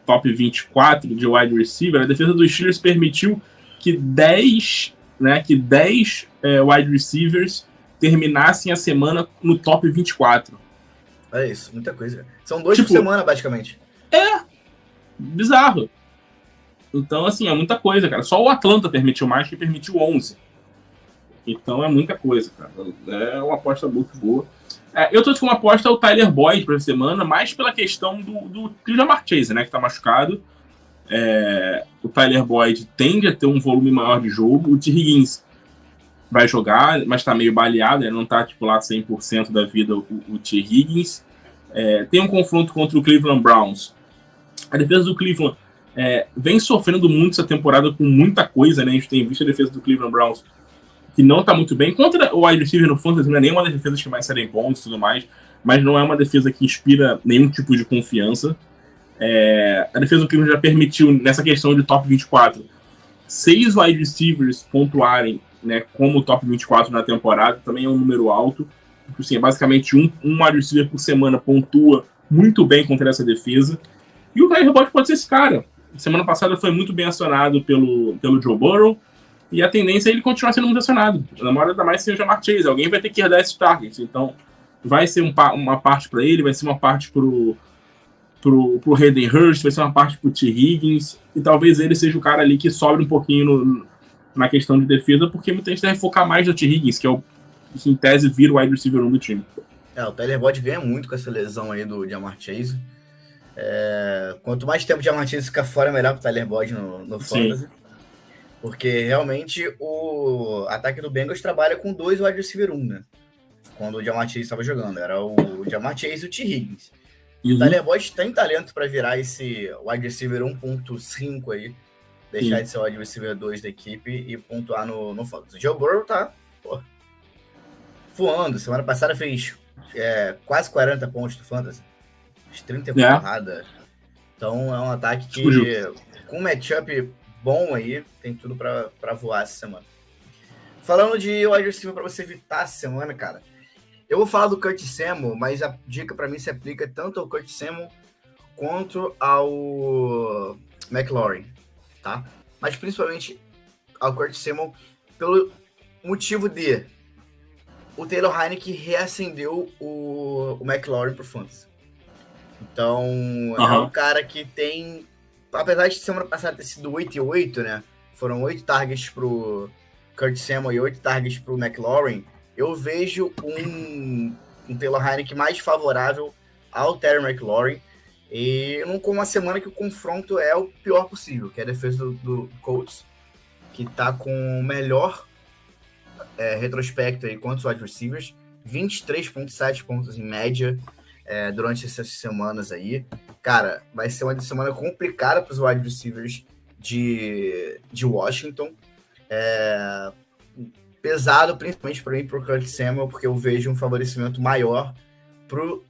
top 24 de wide receiver. A defesa dos Steelers permitiu que 10 wide receivers terminassem a semana no top 24. É isso, muita coisa. São 2 por semana, basicamente. Bizarro. Então, assim, é muita coisa, cara. Só o Atlanta permitiu mais, que permitiu 11. Então é muita coisa, cara. É uma aposta muito boa. Eu tô com uma aposta o Tyler Boyd pra semana, mais pela questão do Jamar Chase, né, que tá machucado. O Tyler Boyd tende a ter um volume maior de jogo. O T. Higgins vai jogar, mas tá meio baleado, ele não tá lá 100% da vida o T. Higgins. Tem um confronto contra o Cleveland Browns. A defesa do Cleveland vem sofrendo muito essa temporada com muita coisa, né? A gente tem visto a defesa do Cleveland Browns que não tá muito bem. Contra o wide receiver no Fantasy, não é nenhuma das defesas que mais serem pontos e tudo mais, mas não é uma defesa que inspira nenhum tipo de confiança. A defesa do Cleveland já permitiu, nessa questão de top 24, 6 wide receivers pontuarem, né, como top 24 na temporada. Também é um número alto. Assim, basicamente um wide receiver por semana pontua muito bem contra essa defesa. E o Tyler Boyd pode ser esse cara. semana passada foi muito bem acionado pelo Joe Burrow, e a tendência é ele continuar sendo muito acionado. Na maior da mais, sem o Ja'Marr Chase. Alguém vai ter que herdar esses targets. Então, vai ser uma parte para ele, vai ser uma parte pro Hayden Hurst, vai ser uma parte pro T. Higgins, e talvez ele seja o cara ali que sobre um pouquinho na questão de defesa, porque muita gente deve focar mais no T. Higgins, que é o que em tese vira o wide receiver 1 do time. O Tyler Boyd ganha muito com essa lesão aí do Ja'Marr Chase. Quanto mais tempo o Ja'Marr Chase ficar fora, melhor pro Tyler Boyd no Fantasy. Porque realmente o ataque do Bengals trabalha com 2 wide receiver 1, né? Quando o Ja'Marr Chase estava jogando. Era o Ja'Marr Chase e o T. Higgins. E o Tyler Boyd tem talento para virar esse wide receiver 1.5 aí. Deixar de ser o wide receiver 2 da equipe e pontuar no Fantasy. O Joe Burrow tá voando. Semana passada fez quase 40 pontos do Fantasy. Fez 30 porrada. Então é um ataque que, com um matchup bom aí, tem tudo para voar essa semana. Falando de wide receiver para você evitar essa semana, cara, eu vou falar do Curtis Samuel, mas a dica para mim se aplica tanto ao Curtis Samuel quanto ao McLaurin, tá? Mas principalmente ao Curtis Samuel pelo motivo de o Taylor Heinicke reacendeu o McLaurin pro Fantasy. Então, é um cara que tem, apesar de semana passada ter sido 8-8, né? Foram 8 targets pro Curtis Samuel e 8 targets pro McLaurin. Eu vejo um Taylor Heinicke mais favorável ao Terry McLaurin, e com uma semana que o confronto é o pior possível, que é a defesa do Colts, que tá com o melhor retrospecto aí contra os wide receivers, 23.7 pontos em média durante essas semanas aí. Cara, vai ser uma semana complicada para os wide receivers de Washington. Pesado, principalmente para mim, pro Curtis Samuel, porque eu vejo um favorecimento maior pro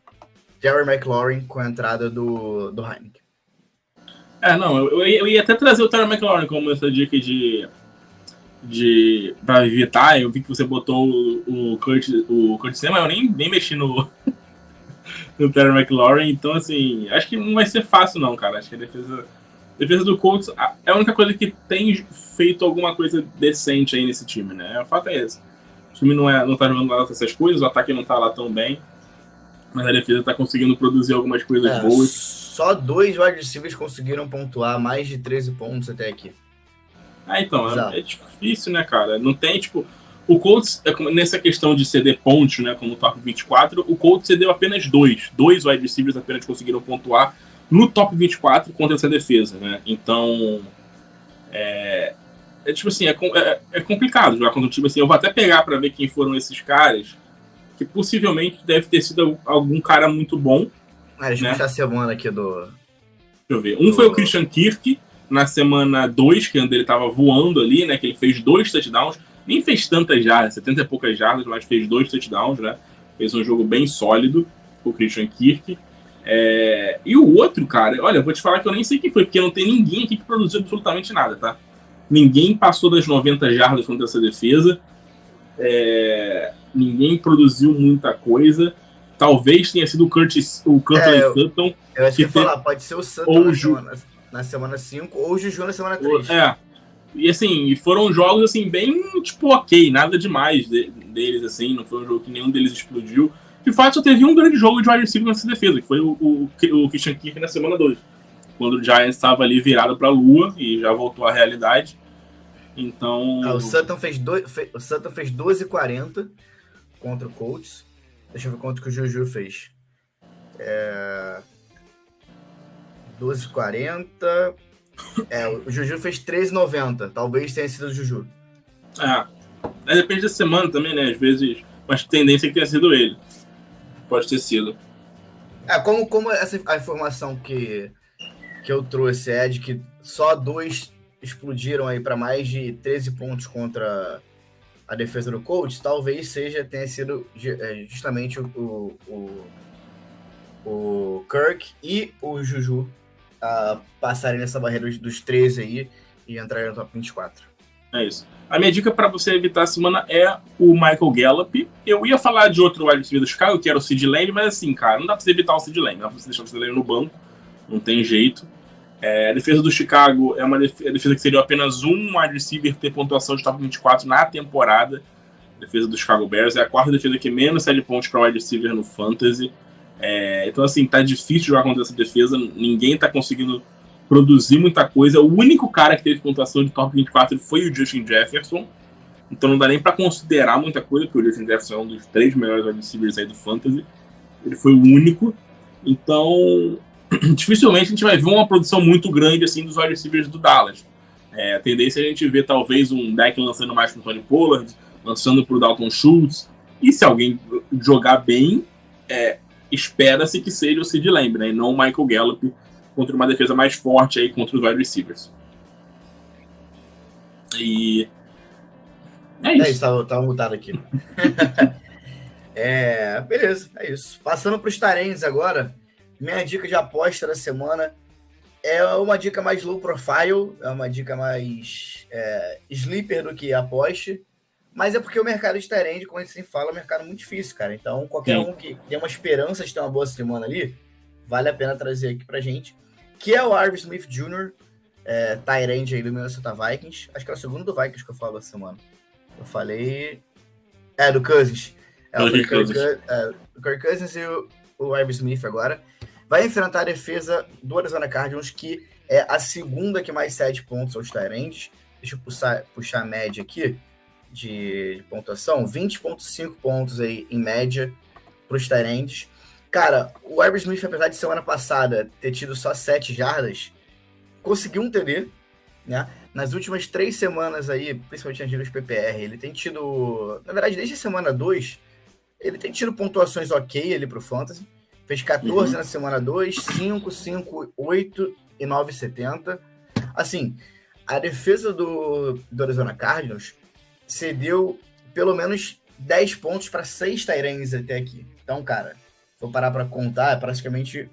Terry McLaurin com a entrada do Heinicke. Eu ia até trazer o Terry McLaurin como essa dica para evitar. Eu vi que você botou o Curtis Samuel, eu nem mexi no Terry McLaurin, então assim, acho que não vai ser fácil não, cara. Acho que a defesa do Colts é a única coisa que tem feito alguma coisa decente aí nesse time, né? O fato é esse. O time não tá jogando lá essas coisas, o ataque não tá lá tão bem, mas a defesa tá conseguindo produzir algumas coisas boas. Só 2 wide receivers conseguiram pontuar mais de 13 pontos até aqui. Então, é difícil, né, cara? Não tem, o Colts, nessa questão de ceder pontos, né, como o top 24, o Colts cedeu apenas 2 wide receivers apenas conseguiram pontuar no top 24 contra essa defesa, né? Então, é complicado jogar contra um time assim. Eu vou até pegar para ver quem foram esses caras, que possivelmente deve ter sido algum cara muito bom. Deixa eu puxar a semana aqui do... Deixa eu ver. Foi o Christian Kirk, na semana 2, que ele tava voando ali, né? Que ele fez 2 touchdowns. Nem fez tantas jardas, 70 e poucas jardas, mas fez 2 touchdowns, né? Fez um jogo bem sólido, o Christian Kirk. E o outro, cara, olha, eu vou te falar que eu nem sei quem foi, porque não tem ninguém aqui que produziu absolutamente nada, tá? Ninguém passou das 90 jardas contra essa defesa. Ninguém produziu muita coisa. Talvez tenha sido o Curtis Sutton. Eu acho que ia falar, pode ser o Sutton na semana 5 ou o Juju na semana 3. E assim, foram jogos assim, bem ok, nada demais deles, assim, não foi um jogo que nenhum deles explodiu. De fato, só teve um grande jogo de wide receiver nessa defesa, que foi o Christian Kirk na semana 2, quando o Giants estava ali virado para a lua e já voltou à realidade. Então... o Sutton fez 12,40 contra o Colts. Deixa eu ver quanto que o Juju fez. 12,40. O Juju fez 13,90. Talvez tenha sido o Juju. Depende da semana também, né? Às vezes, mas a tendência é que tenha sido ele. Pode ter sido. Como a informação que eu trouxe é de que só 2 explodiram aí para mais de 13 pontos contra a defesa do Colts, talvez tenha sido justamente o Kirk e o Juju passarem nessa barreira dos 13 aí e entrarem no top 24. É isso. A minha dica para você evitar a semana é o Michael Gallup. Eu ia falar de outro wide receiver do Chicago, que era o Sid Lamb, mas assim, cara, não dá pra você evitar o Sid Lamb, não dá pra você deixar o Sid Lamb no banco, não tem jeito. A defesa do Chicago é uma defesa que seria apenas um wide receiver ter pontuação de top 24 na temporada. A defesa do Chicago Bears é a quarta defesa que menos cede pontos para wide receiver no Fantasy. Então, assim, tá difícil jogar contra essa defesa. Ninguém tá conseguindo produzir muita coisa. O único cara que teve pontuação de top 24 foi o Justin Jefferson. Então não dá nem para considerar muita coisa, porque o Justin Jefferson é um dos 3 melhores wide receivers aí do Fantasy. Ele foi o único. Então, dificilmente a gente vai ver uma produção muito grande assim dos wide receivers do Dallas. A tendência é a gente ver talvez um deck lançando mais pro Tony Pollard, lançando pro Dalton Schultz. E se alguém jogar bem, espera-se que seja o Sid Lamb, né? E não o Michael Gallup contra uma defesa mais forte aí contra os wide receivers. E é isso. Tava mutado aqui. Beleza, é isso. Passando para os Tyrants agora, minha dica de aposta da semana é uma dica mais low profile, é uma dica mais sleeper do que aposte, mas é porque o mercado de Tyrant, como a gente sempre fala, é um mercado muito difícil, cara. Então, qualquer um que tem uma esperança de ter uma boa semana ali, vale a pena trazer aqui pra gente, que é o Arvin Smith Jr., Tyrant aí do Minnesota Vikings. Acho que é o segundo do Vikings que eu falo essa semana. Eu falei... do Cousins. O Kirk Cousins e o Arvin Smith agora. Vai enfrentar a defesa do Arizona Cardinals, que é a segunda que mais cede pontos aos Tyrants. Deixa eu puxar a média aqui de pontuação. 20,5 pontos aí em média para os Tyrants. Cara, o Arvin Smith, apesar de semana passada ter tido só 7 jardas, conseguiu um TD, né? Nas últimas 3 semanas aí, principalmente nas ligas PPR, ele tem tido... Na verdade, desde a semana 2, ele tem tido pontuações ok ali pro Fantasy. Fez 14 na semana 2, 5, 5, 8 e 9,70. Assim, a defesa do Arizona Cardinals cedeu pelo menos 10 pontos para 6 Tyrants até aqui. Então, cara, se eu parar para contar, é praticamente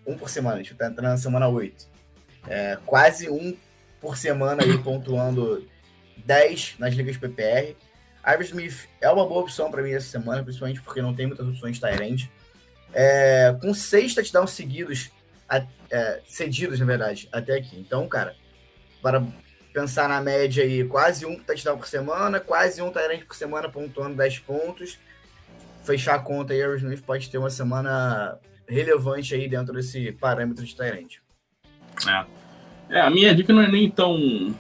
um por semana. A gente tá entrando na semana 8. Quase um por semana aí pontuando 10 nas ligas PPR. Arvin Smith é uma boa opção para mim essa semana, principalmente porque não tem muitas opções de Tyrant. Com 6 touchdowns cedidos, na verdade, até aqui. Então, cara, para pensar na média aí, quase um touchdown por semana, quase um Tyrant por semana pontuando 10 pontos. Fechar a conta aí, Arvin Smith pode ter uma semana relevante aí dentro desse parâmetro de Tyrant. A minha dica não é nem tão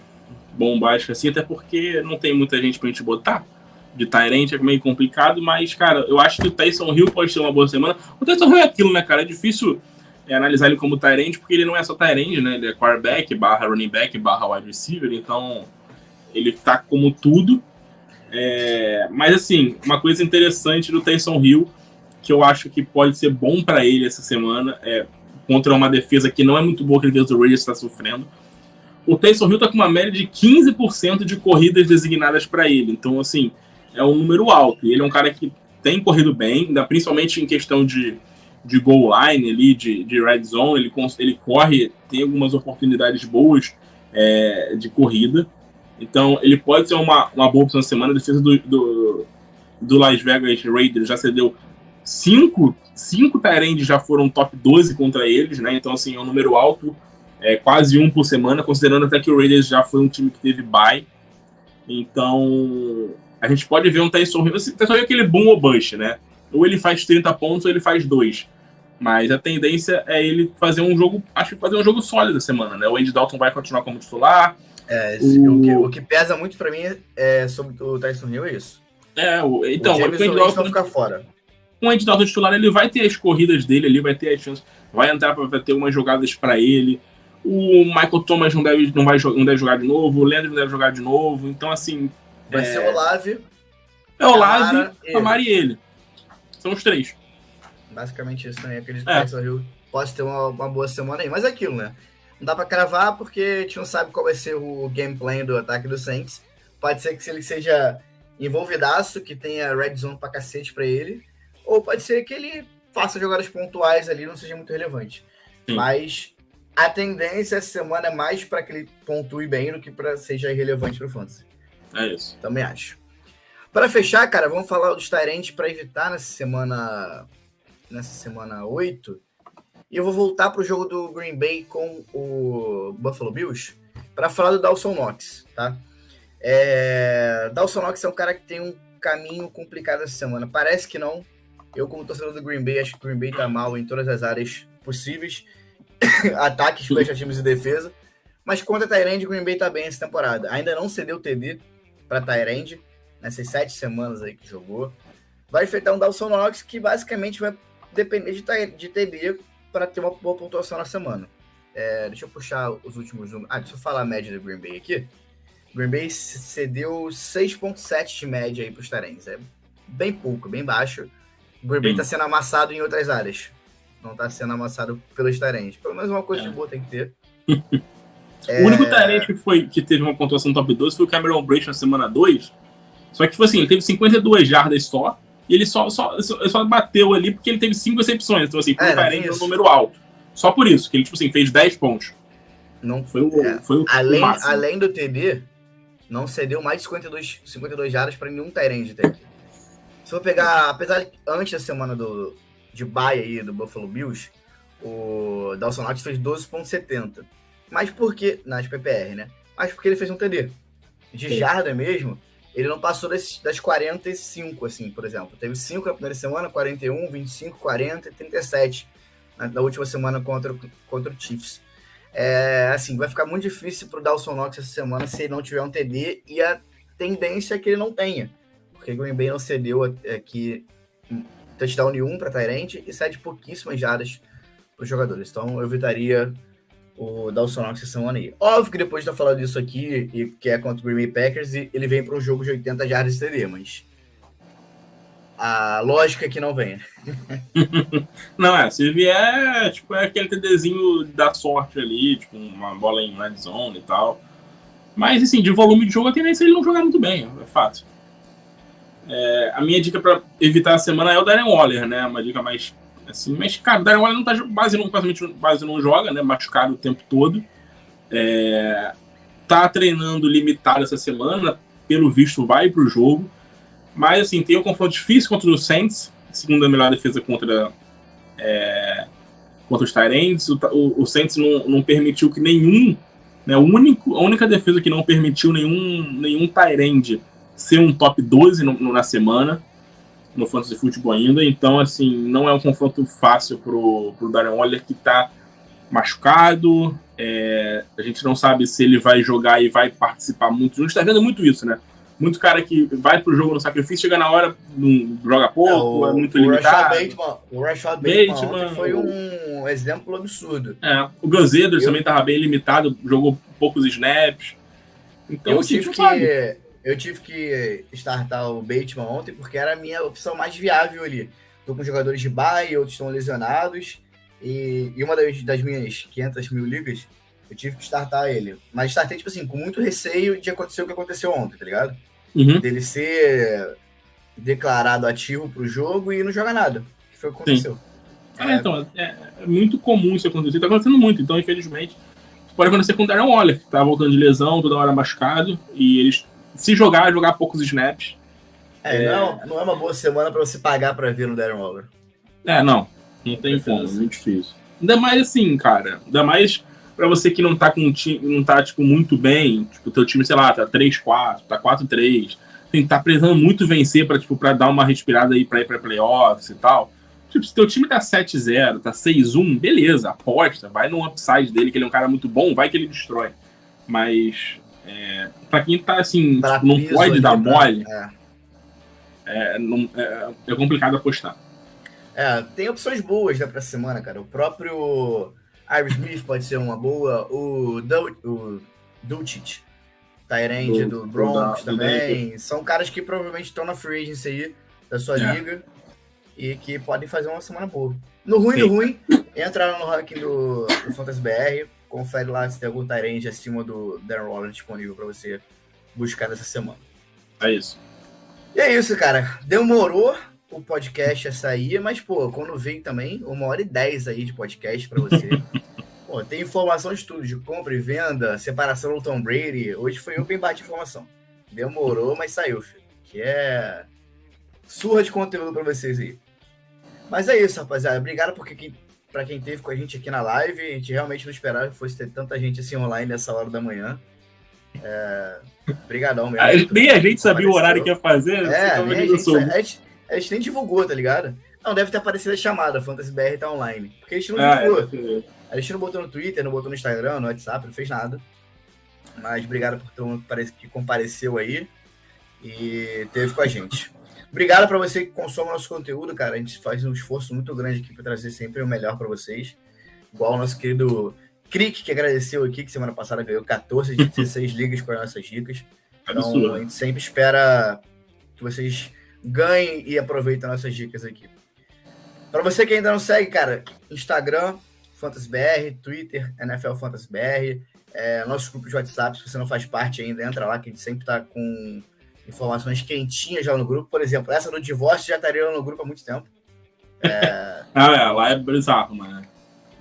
bombástica assim, até porque não tem muita gente pra gente botar. De Tyrant é meio complicado, mas, cara, eu acho que o Taysom Hill pode ter uma boa semana. O Taysom Hill é aquilo, né, cara? É difícil analisar ele como Tyrant, porque ele não é só Tyrant, né? Ele é quarterback, barra running back, barra wide receiver, então ele tá como tudo. Mas, assim, uma coisa interessante do Taysom Hill, que eu acho que pode ser bom pra ele essa semana, contra uma defesa que não é muito boa, que a defesa do Raiders está sofrendo. O Taysom Hill tá com uma média de 15% de corridas designadas para ele. Então, assim, é um número alto. E ele é um cara que tem corrido bem, ainda principalmente em questão de goal line ali, de red zone. Ele corre, tem algumas oportunidades boas de corrida. Então, ele pode ser uma boa opção na semana. A defesa do Las Vegas Raiders já cedeu 5 Tyrants já foram top 12 contra eles, né? Então, assim, é um número alto, quase um por semana, considerando até que o Raiders já foi um time que teve bye. Então, a gente pode ver um Taysom Hill. Taysom Hill é aquele boom ou bust, né? Ou ele faz 30 pontos ou ele faz 2. Mas a tendência é ele fazer um jogo, acho que fazer um jogo sólido essa semana, né? O Andy Dalton vai continuar como titular. O que pesa muito pra mim sobre o Taysom Hill é isso. Então, o Andy Dalton ficar fora. Com o Andy Dalton titular, ele vai ter as corridas dele ali, vai ter as chances, vai entrar para ter umas jogadas para ele. O Michael Thomas não deve jogar de novo, o Leandro não deve jogar de novo. Então, assim. Vai ser o Olave. O Olave, Amari e ele. São os 3. Basicamente isso também. Acredito que o Taysom Hill pode ter uma boa semana aí. Mas é aquilo, né? Não dá pra cravar porque a gente não sabe qual vai ser o gameplay do ataque do Saints. Pode ser que ele seja envolvidaço, que tenha red zone pra cacete pra ele. Ou pode ser que ele faça jogadas pontuais ali, não seja muito relevante. Sim. Mas a tendência essa semana é mais para que ele pontue bem do que para seja irrelevante pro fantasy. É isso. Também acho. Para fechar, cara, vamos falar dos Tyrants para evitar nessa semana 8. E eu vou voltar pro jogo do Green Bay com o Buffalo Bills para falar do Dawson Knox, tá? Dawson Knox é um cara que tem um caminho complicado essa semana. Parece que não. Eu, como torcedor do Green Bay, acho que o Green Bay tá mal em todas as áreas possíveis. Ataques, special teams e defesa. Mas contra a Tyrande, o Green Bay tá bem essa temporada. Ainda não cedeu TD para Tyrande nessas 7 semanas aí que jogou. Vai enfrentar um Dawson Knox que basicamente vai depender de TD para ter uma boa pontuação na semana. Deixa eu puxar os últimos números. Deixa eu falar a média do Green Bay aqui. O Green Bay cedeu 6.7 de média aí para os Tyrands. É bem pouco, bem baixo. O Green Bay está sendo amassado em outras áreas. Não está sendo amassado pelos Tyrands. Pelo menos uma coisa de boa tem que ter. O único Tyrant que teve uma pontuação top 12 foi o Cameron Brate na semana 2. Só que, tipo assim, ele teve 52 jardas só. E ele só bateu ali porque ele teve 5 recepções. Então, assim, foi um Tyrant um número alto. Só por isso, que ele, tipo assim, fez 10 pontos. Não foi o máximo. Além do TD, não cedeu mais de 52 jardas para nenhum Tyrant até aqui. Se for pegar, apesar de antes da semana de bye aí do Buffalo Bills, o Dawson Knox fez 12.70. Mas por quê? Nas PPR, né? Mas porque ele fez um TD. De jarda mesmo, ele não passou das 45, assim, por exemplo. Teve 5 na primeira semana, 41, 25, 40 e 37 na última semana contra o Chiefs. Assim, vai ficar muito difícil pro Dawson Knox essa semana se ele não tiver um TD, e a tendência é que ele não tenha. Porque o Green Bay não cedeu aqui touchdown nenhum para Tyrande e cede pouquíssimas jardas para os jogadores. Então eu evitaria o Dawson Knox essa semana aí. Óbvio que depois de estar falando isso aqui, e que é contra o Green Bay Packers, ele vem para um jogo de 80 jardas de TD, mas a lógica é que não venha. Não, se vier, tipo, é aquele TDzinho da sorte ali, tipo, uma bola em red zone e tal. Mas, assim, de volume de jogo, a tendência é ele não jogar muito bem, é fácil. A minha dica para evitar a semana é o Darren Waller, né? Uma dica mais assim, mas, cara, o Darren Waller não tá, quase não joga, né? Machucado o tempo todo. Tá treinando limitado essa semana, pelo visto vai pro jogo. Mas, assim, tem um confronto difícil contra o Saints, segunda melhor defesa contra os Tyrants. O Saints não permitiu que nenhum, né? A única defesa que não permitiu nenhum Tyrant ser um top 12 na semana, no Fantasy Football ainda. Então, assim, não é um confronto fácil pro Darren Waller, que tá machucado. A gente não sabe se ele vai jogar e vai participar muito. A gente tá vendo muito isso, né? Muito cara que vai pro jogo no sacrifício, chega na hora, não joga pouco, é muito limitado. O Rashad Bateman foi um exemplo absurdo. O Gus Edwards também tava bem limitado, jogou poucos snaps. Então, eu tive que startar o Bateman ontem porque era a minha opção mais viável ali. Tô com jogadores de bye, outros estão lesionados. E uma das minhas 500 mil ligas, eu tive que startar ele. Mas startei, tipo assim, com muito receio de acontecer o que aconteceu ontem, tá ligado? Uhum. Dele ser declarado ativo pro jogo e não jogar nada. Que foi o que aconteceu. Então, é muito comum isso acontecer. Tá acontecendo muito. Então, infelizmente, pode acontecer com o Darren Waller, que tá voltando de lesão, toda hora machucado. E eles, se jogar poucos snaps. Não é uma boa semana pra você pagar pra ver no Darren Waller. Não tem como, é muito difícil. Ainda mais assim, cara, pra você que não tá com um time, não tá, tipo, muito bem, tipo, o teu time, sei lá, tá 3-4, tá 4-3, tá precisando muito vencer pra dar uma respirada aí pra ir pra playoffs e tal. Tipo, se teu time tá 7-0, tá 6-1, beleza, aposta, vai no upside dele, que ele é um cara muito bom, vai que ele destrói. Mas, pra quem tá, assim, tipo, não pode dar mole, é complicado apostar. Tem opções boas pra semana, cara. O próprio Iron Smith pode ser uma boa. O Dulcich, Tyrande do Broncos também. São caras que provavelmente estão na free agency aí da sua liga e que podem fazer uma semana boa. No ruim, entra lá no ranking do Fantasy BR, confere lá se tem algum Tyrande acima do Darren Waller disponível pra você buscar nessa semana. É isso. E é isso, cara. Demorou o podcast a sair, mas, quando vem também, 1h10 aí de podcast pra você. Tem informação de tudo, de compra e venda, separação do Tom Brady. Hoje foi open bar de informação. Demorou, mas saiu, filho. Que surra de conteúdo pra vocês aí. Mas é isso, rapaziada. Obrigado por quem para quem esteve com a gente aqui na live. A gente realmente não esperava que fosse ter tanta gente assim online nessa hora da manhã. Obrigadão mesmo. Nem a gente sabia o horário que ia fazer. A gente nem divulgou, tá ligado? Não, deve ter aparecido a chamada, Fantasy BR tá online. Porque a gente não divulgou. A gente não botou no Twitter, não botou no Instagram, no WhatsApp, não fez nada. Mas obrigado por todo mundo que compareceu aí e teve com a gente. Obrigado para você que consome nosso conteúdo, cara. A gente faz um esforço muito grande aqui para trazer sempre o melhor para vocês. Igual o nosso querido Crick, que agradeceu aqui, que semana passada ganhou 14 de 16 ligas com as nossas dicas. Então, a gente sempre espera que vocês ganhem e aproveitem nossas dicas aqui. Para você que ainda não segue, cara, Instagram, FantasyBR, Twitter, NFL FantasyBR, nosso grupo de WhatsApp, se você não faz parte ainda, entra lá, que a gente sempre tá com informações quentinhas já no grupo. Por exemplo, essa do divórcio já estaria no grupo há muito tempo. Lá é bizarro, mano.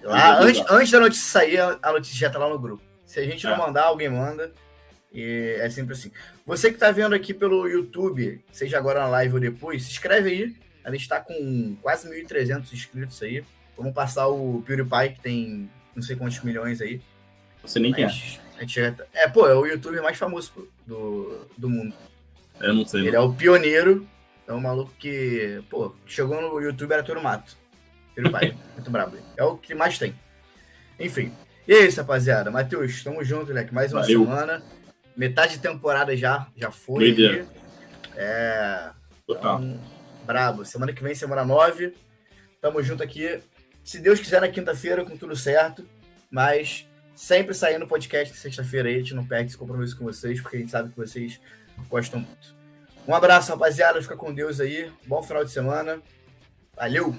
Lá, antes da notícia sair, a notícia já tá lá no grupo. Se a gente não mandar, alguém manda. E é sempre assim. Você que tá vendo aqui pelo YouTube, seja agora na live ou depois, se inscreve aí. A gente tá com quase 1.300 inscritos aí. Vamos passar o PewDiePie, que tem não sei quantos milhões aí. Você nem quer. É o YouTube mais famoso do mundo. Eu não sei. Ele é o pioneiro. É um maluco que, chegou no YouTube, era todo mato. PewDiePie, muito brabo. É o que mais tem. Enfim. E é isso, rapaziada. Matheus, tamo junto, moleque. Mais uma semana. Metade de temporada já foi. Total. Então, brabo. Semana que vem, semana 9. Tamo junto aqui. Se Deus quiser, na quinta-feira, com tudo certo. Mas sempre saindo podcast de sexta-feira aí. A gente não perde esse compromisso com vocês, porque a gente sabe que vocês gostam muito. Um abraço, rapaziada. Fica com Deus aí. Bom final de semana. Valeu!